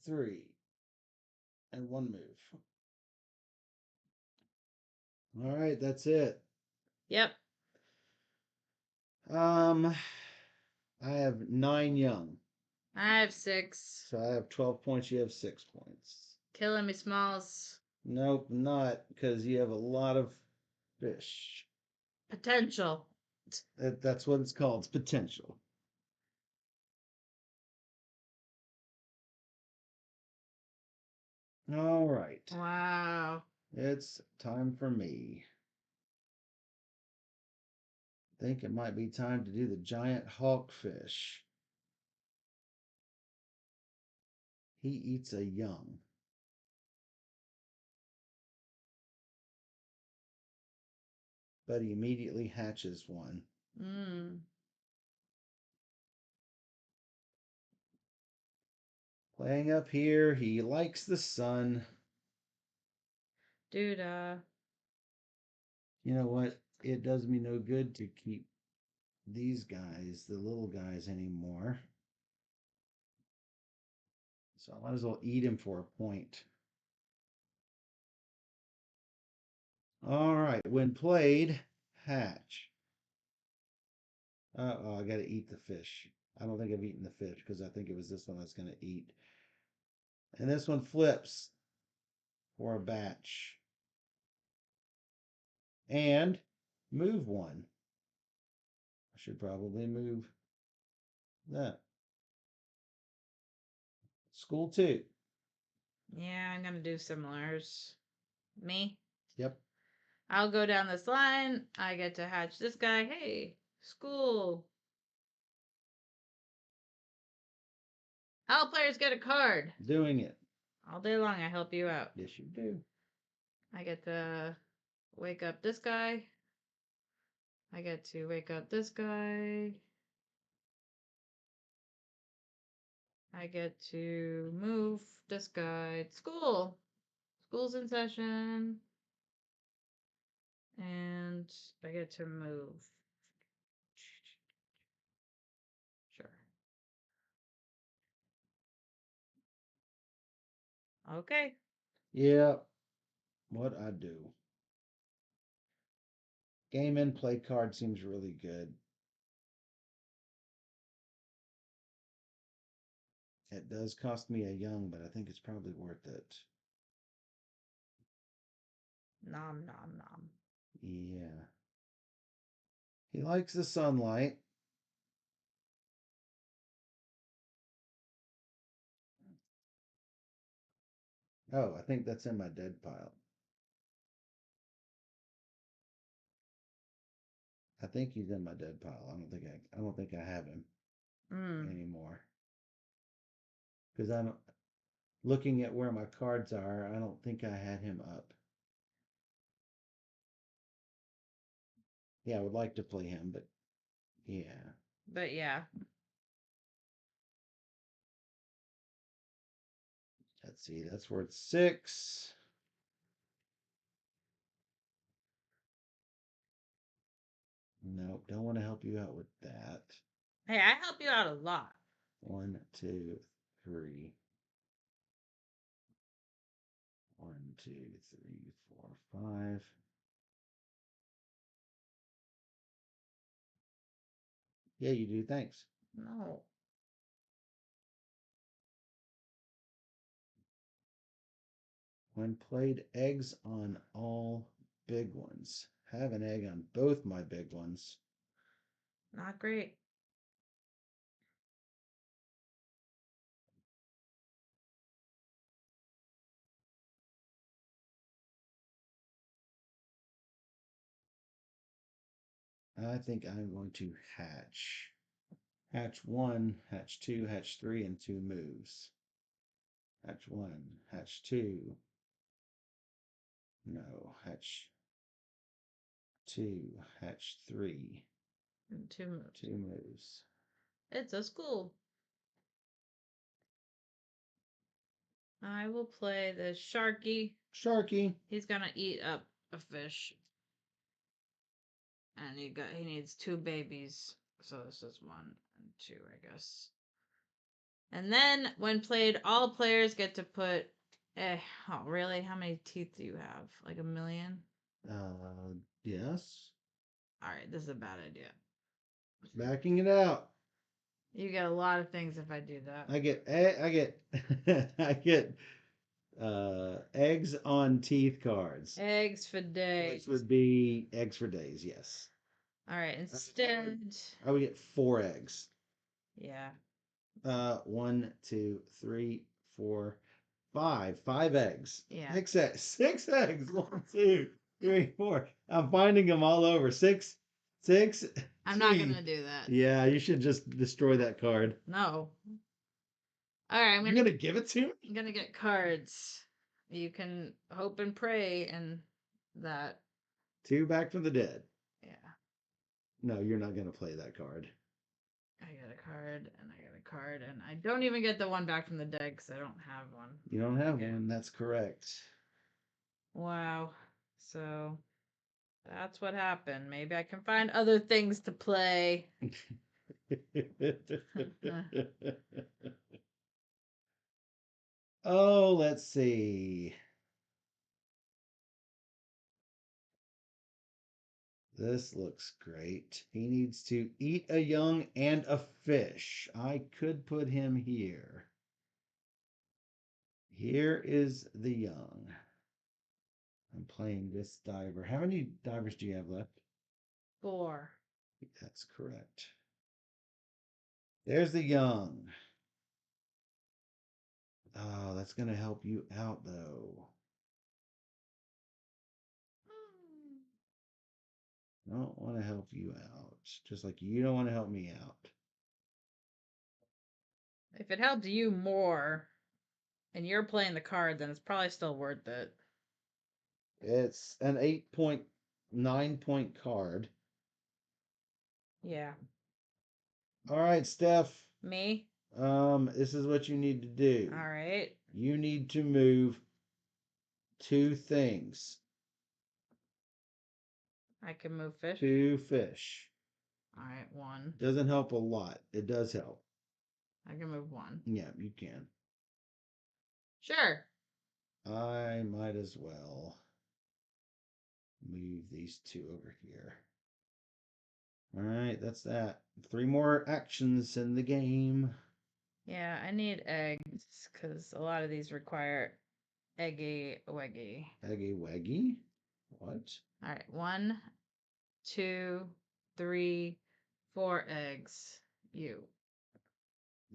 3 and 1 move. All right, that's it. Yep. I have 9 young. I have 6. So I have 12 points. You have 6 points. Killing me, Smalls. Nope, not because you have a lot of fish. Potential. That's what it's called. It's potential. All right. Wow. It's time for me. I think it might be time to do the giant hawkfish. He eats a young. But he immediately hatches one. Playing up here, he likes the sun. Dude, You know what? It does me no good to keep these guys, the little guys, anymore. So I might as well eat him for a point. All right. When played, hatch. Uh-oh, I got to eat the fish. I don't think I've eaten the fish because I think it was this one I was going to eat. And this one flips for a batch. And move one. I should probably move that. School 2. yeah, I'm gonna do similars. Me? Yep. I'll go down this line. I get to hatch this guy. Hey, school. All players get a card. Doing it. All day long, I help you out. Yes, you do. I get to wake up this guy. I get to wake up this guy. I get to move this guy to school. School's in session. And I get to move. Sure. Okay. Yeah. What I do. Game and play card seems really good. It does cost me a young, but I think it's probably worth it. Nom nom nom. Yeah. He likes the sunlight. Oh, I think that's in my dead pile. I think he's in my dead pile. I don't think I have him anymore. Because I'm looking at where my cards are. I don't think I had him up. Yeah, I would like to play him, but yeah. But yeah. Let's see. That's worth 6. Nope, don't want to help you out with that. Hey, I help you out a lot. 1, 2, 3. 1, 2, 3, 4, 5. Yeah, you do. Thanks. No. When played, eggs on all big ones. Have an egg on both my big ones. Not great. I think I'm going to hatch. Hatch 1, hatch 2, hatch 3, and 2 moves. Hatch 1, hatch 2. No, hatch 2, hatch 3. And 2 moves. 2 moves. It's a school. I will play the Sharky. Sharky. He's gonna eat up a fish. And he needs 2 babies. So this is 1 and 2, I guess. And then when played, all players get to put oh really? How many teeth do you have? Like a million? Yes. Alright, this is a bad idea. Backing it out. You get a lot of things if I do that. I get I get eggs on teeth cards. Eggs for days. Which would be eggs for days, yes. Alright, instead I would get 4 eggs. yeah. 1, 2, 3, 4, 5. 5 eggs. Yeah. 6 eggs. 6 eggs. 1, 2, 3, 4. I'm finding them all over. 6. I'm not gonna do that. Yeah, you should just destroy that card. No. Alright, You're gonna give it to me? I'm gonna get cards. You can hope and pray and that. 2 back from the dead. Yeah. No, you're not gonna play that card. I get a card and I get a card and I don't even get the one back from the deck because I don't have one. You don't have one. That's correct. Wow. So that's what happened. Maybe I can find other things to play. Oh, let's see. This looks great. He needs to eat a young and a fish. I could put him here. Here is the young. I'm playing this diver. How many divers do you have left? 4. That's correct. There's the young. Oh, that's going to help you out, though. I don't want to help you out. Just like you don't want to help me out. If it helped you more and you're playing the card, then it's probably still worth it. It's an 8.9 point card. Yeah. All right, Steph. Me? This is what you need to do. All right. You need to move 2 things. I can move fish. 2 fish. All right, 1. Doesn't help a lot. It does help. I can move 1. Yeah, you can. Sure. I might as well move these 2 over here. All right, that's that. 3 more actions in the game. Yeah, I need eggs because a lot of these require eggy weggy. Eggy waggy? What? All right, 1, 2, 3, 4 eggs. You.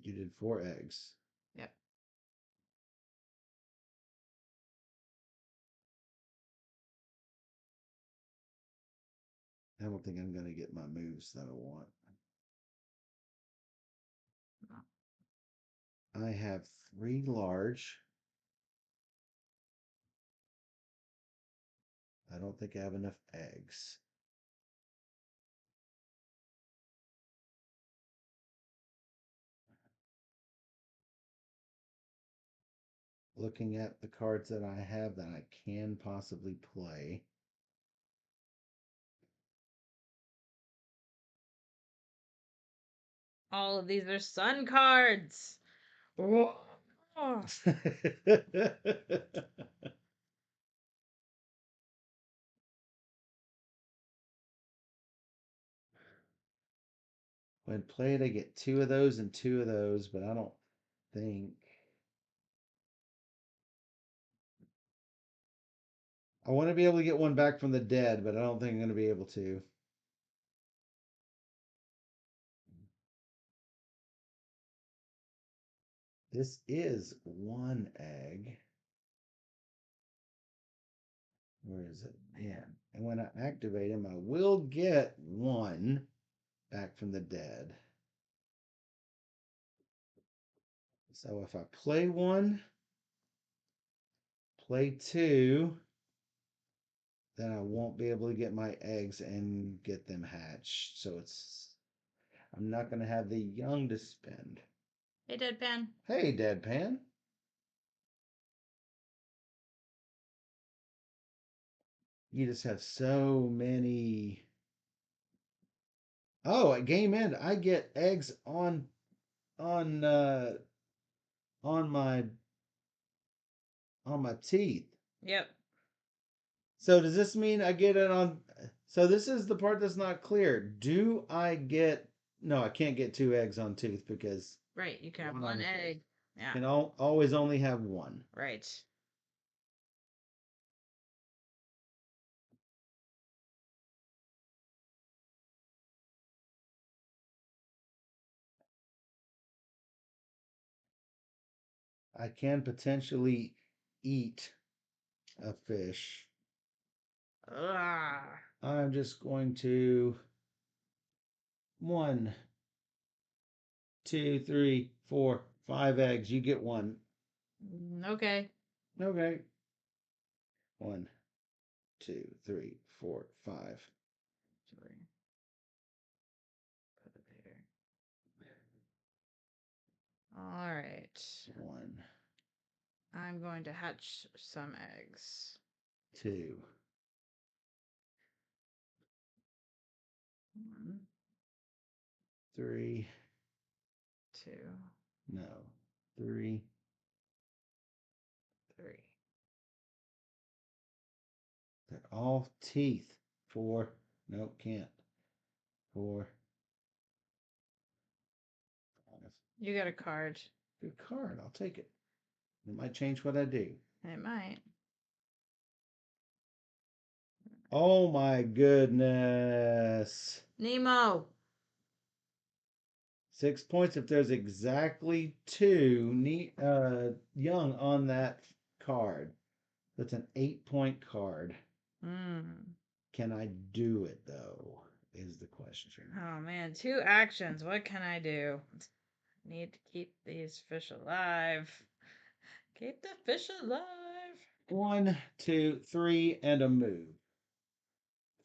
You did 4 eggs. Yep. I don't think I'm going to get my moves that I want. I have 3 large. I don't think I have enough eggs. looking at the cards that I have that I can possibly play. All of these are sun cards. Oh. When played, I get 2 of those and 2 of those, but I don't think. I want to be able to get one back from the dead, but I don't think I'm going to be able to. This is 1 egg. Where is it? Yeah. And when I activate him, I will get 1 back from the dead. So if I play 1, play 2, then I won't be able to get my eggs and get them hatched. So I'm not going to have the young to spend. Hey, Deadpan. Hey, Deadpan. You just have so many. Oh, at game end, I get eggs on uh on my on my teeth. Yep. So does this mean I get it on? So this is the part that's not clear. Do I get? No, I can't get 2 eggs on tooth because Right. You can have one egg. Yeah. can always only have 1. Right. I can potentially eat a fish. Ah. I'm just going to 1, 2, 3, 4, 5 eggs. You get 1. Okay. Okay. 1, 2, 3, 4, 5. Sorry. Put it there. All right. 1, I'm going to hatch some eggs. 2, 1, 3. 2, No. 3. 3. They're all teeth. 4. Nope, can't. 4. 5. You got a card. Good card. I'll take it. It might change what I do. It might. Oh my goodness. Nemo. 6 points if there's exactly 2 young on that card. That's an 8-point card. Can I do it though? Is the question. Oh man, 2 actions. What can I do? Need to keep these fish alive. Keep the fish alive. 1, 2, 3, and a move.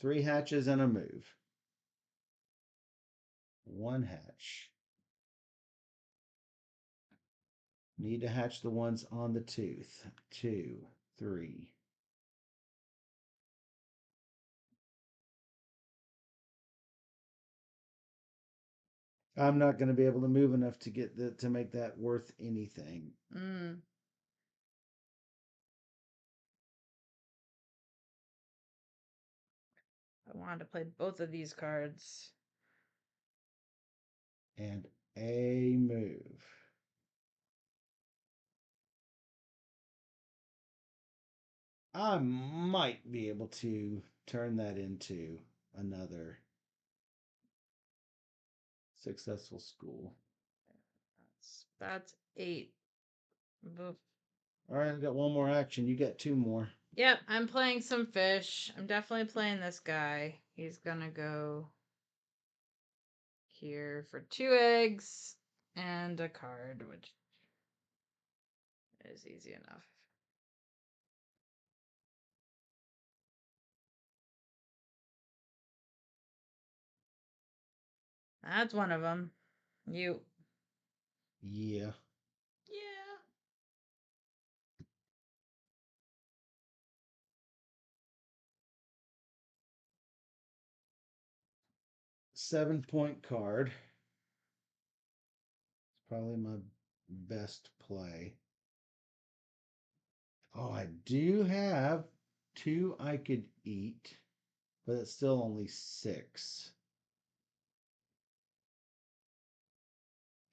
3 hatches and a move. 1 hatch. Need to hatch the ones on the tooth. 2, 3. I'm not going to be able to move enough to get to make that worth anything. I wanted to play both of these cards. And a move. I might be able to turn that into another successful school. That's 8. Oof. All right, I got 1 more action. You got 2 more. Yep, I'm playing some fish. I'm definitely playing this guy. He's gonna go here for 2 eggs and a card, which is easy enough. That's one of them. You. Yeah. Yeah. 7-point card. It's probably my best play. Oh, I do have 2 I could eat, but it's still only 6.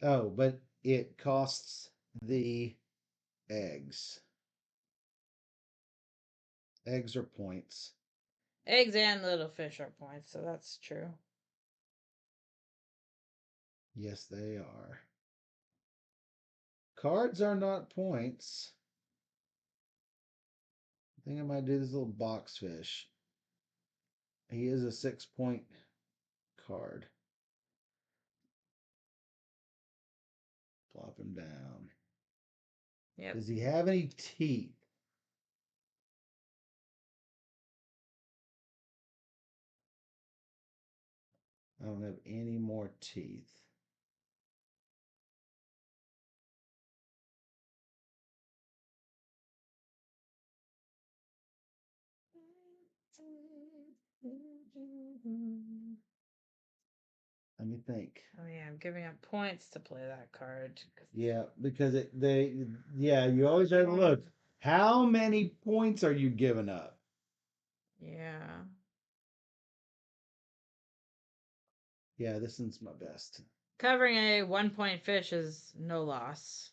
Oh, but it costs the eggs. Eggs are points. Eggs and little fish are points, so that's true. Yes, they are. Cards are not points. I think I might do this little box fish. He is a 6-point card. Plop him down. Yep. Does he have any teeth? I don't have any more teeth. Let me think. Oh yeah, I'm giving up points to play that card. Yeah, because you always have to look. How many points are you giving up? Yeah. Yeah, this one's my best. Covering a 1-point fish is no loss.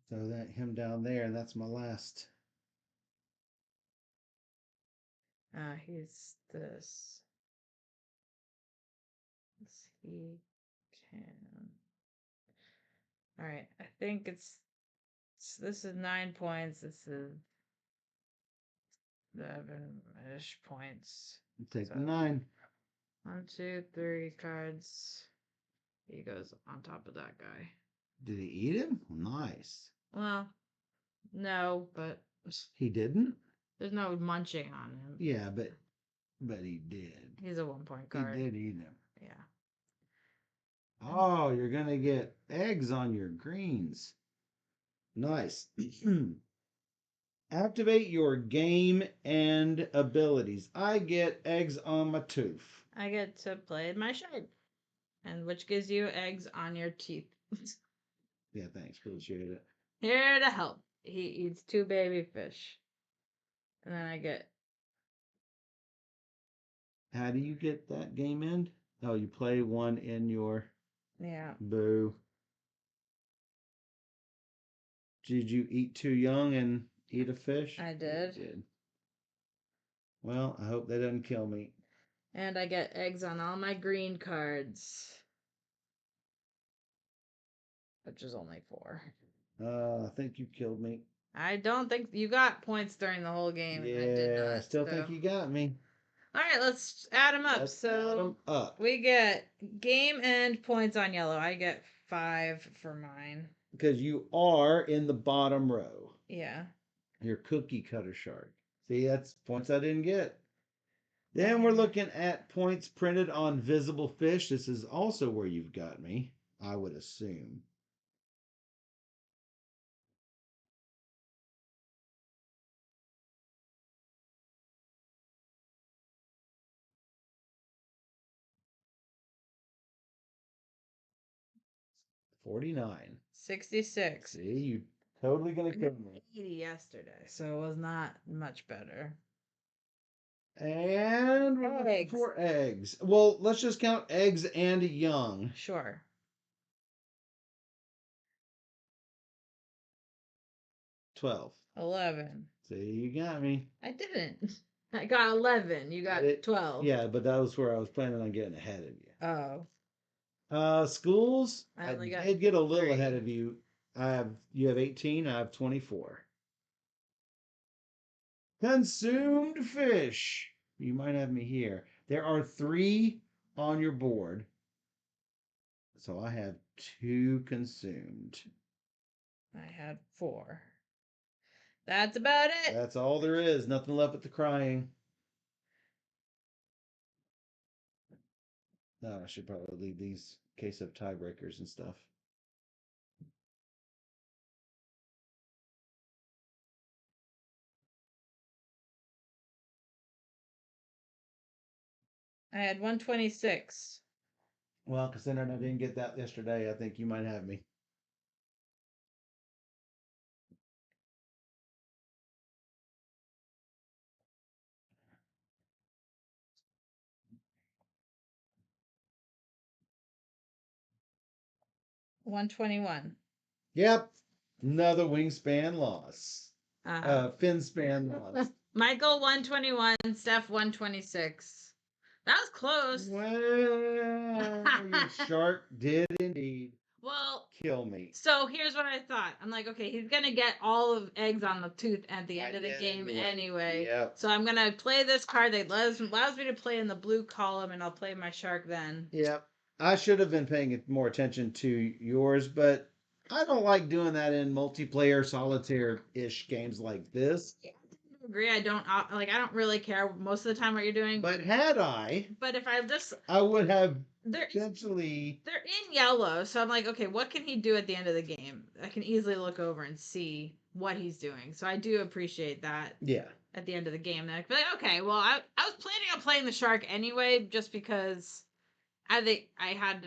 So that him down there, and that's my last. He's this. He can. All right, I think this is 9 points. This is 7-ish points. Take the 9. 1, 2, 3 cards. He goes on top of that guy. Did he eat him? Nice. Well, no, but He didn't? there's no munching on him. Yeah, but he did. He's a 1-point card. He did eat him. Yeah. Oh, you're gonna get eggs on your greens. Nice. Activate your game and abilities. I get eggs on my tooth. I get to play my shard, and which gives you eggs on your teeth. Yeah, thanks. Appreciate it. Here to help. He eats 2 baby fish. And then I get. How do you get that game end? Oh, you play one in your. Yeah. Boo. Did you eat too young and eat a fish? I did. You did. Well, I hope that doesn't kill me. And I get eggs on all my green cards. Which is only 4. I think you killed me. I don't think you got points during the whole game. Yeah, I did not, I still think you got me. All right, let's add them up. Let's add 'em up. We get game end points on yellow. I get 5 for mine. Because you are in the bottom row. Yeah. Your cookie cutter shark. See, that's points I didn't get. Then we're looking at points printed on visible fish. This is also where you've got me, I would assume. $49. 66. See, you totally gonna kill me. 80 yesterday, so it was not much better. And we're looking for eggs. Well, let's just count eggs and young. Sure. 12. 11. See, you got me. I didn't. I got 11. You got 12. Yeah, but that was where I was planning on getting ahead of you. Oh. Schools, I only got did get a little 3. ahead of you. You have 18, I have 24. Consumed fish. You might have me here. There are 3 on your board. So I have 2 consumed. I had 4. That's about it. That's all there is. Nothing left but the crying. Oh, I should probably leave these in case of tiebreakers and stuff. I had 126. Well, considering I didn't get that yesterday, I think you might have me. $121. Yep. Another wingspan loss. Finspan loss. Michael 121, Steph 126. That was close. Well, your shark did indeed kill me. So here's what I thought. I'm like, okay, he's gonna get all of eggs on the tooth at the end of the game anyway. Yep. So I'm gonna play this card that allows me to play in the blue column, and I'll play my shark then. Yep. I should have been paying more attention to yours, but I don't like doing that in multiplayer solitaire-ish games like this. Yeah, I agree. I don't really care most of the time what you're doing. But had I, but if I would have they're potentially. They're in yellow, so I'm like, okay, what can he do at the end of the game? I can easily look over and see what he's doing. So I do appreciate that. Yeah. At the end of the game, then I feel like, okay, well, I was planning on playing the shark anyway, just because I think I had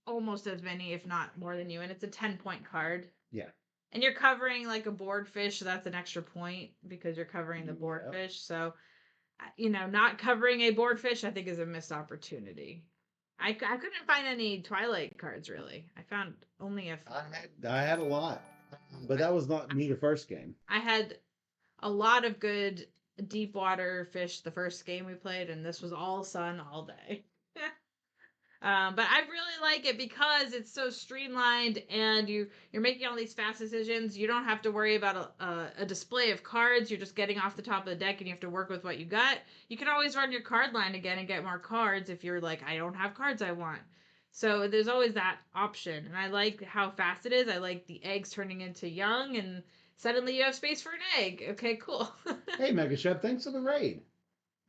almost as many, if not more than you, and it's a 10-point card. Yeah. And you're covering like a board fish, so that's an extra point because you're covering the board fish. So, not covering a board fish, I think, is a missed opportunity. I couldn't find any Twilight cards, really. I found only a few. I had a lot, but that was not me the first game. I had a lot of good deep water fish the first game we played, and this was all sun all day. But I really like it because it's so streamlined, and you're making all these fast decisions. You don't have to worry about a display of cards. You're just getting off the top of the deck, and you have to work with what you got. You can always run your card line again and get more cards if you're like, I don't have cards I want. So there's always that option, and I like how fast it is. I like the eggs turning into young, and suddenly you have space for an egg. Okay, cool. Hey, Mega Chef, thanks for the raid.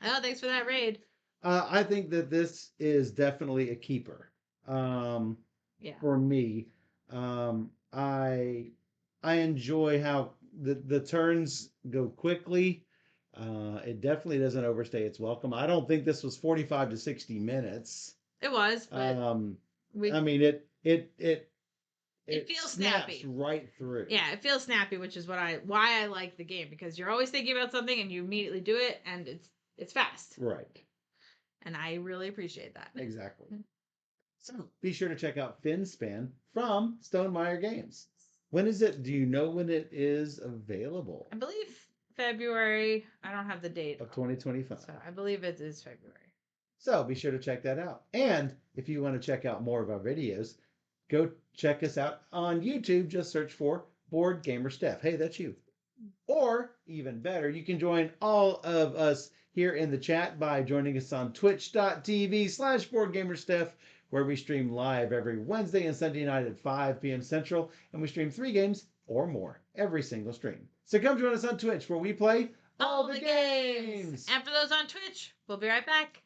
Oh, thanks for that raid. I think that this is definitely a keeper. For me, I enjoy how the turns go quickly. It definitely doesn't overstay its welcome. I don't think this was 45 to 60 minutes. It was, but I mean it feels snaps snappy right through. Yeah, it feels snappy, which is why I like the game, because you're always thinking about something and you immediately do it, and it's fast. Right. And I really appreciate that. Exactly. So be sure to check out Finspan from Stonemaier Games. When is it? Do you know when it is available? I believe February. I don't have the date of 2025. So I believe it is February. So be sure to check that out. And if you want to check out more of our videos, go check us out on YouTube. Just search for Board Gamer Steph. Hey, that's you. Or even better, you can join all of us here in the chat by joining us on twitch.tv/BoardGamerSteph, where we stream live every Wednesday and Sunday night at 5 p.m. Central, and we stream 3 games or more every single stream. So come join us on Twitch, where we play all the games. And for those on Twitch, we'll be right back.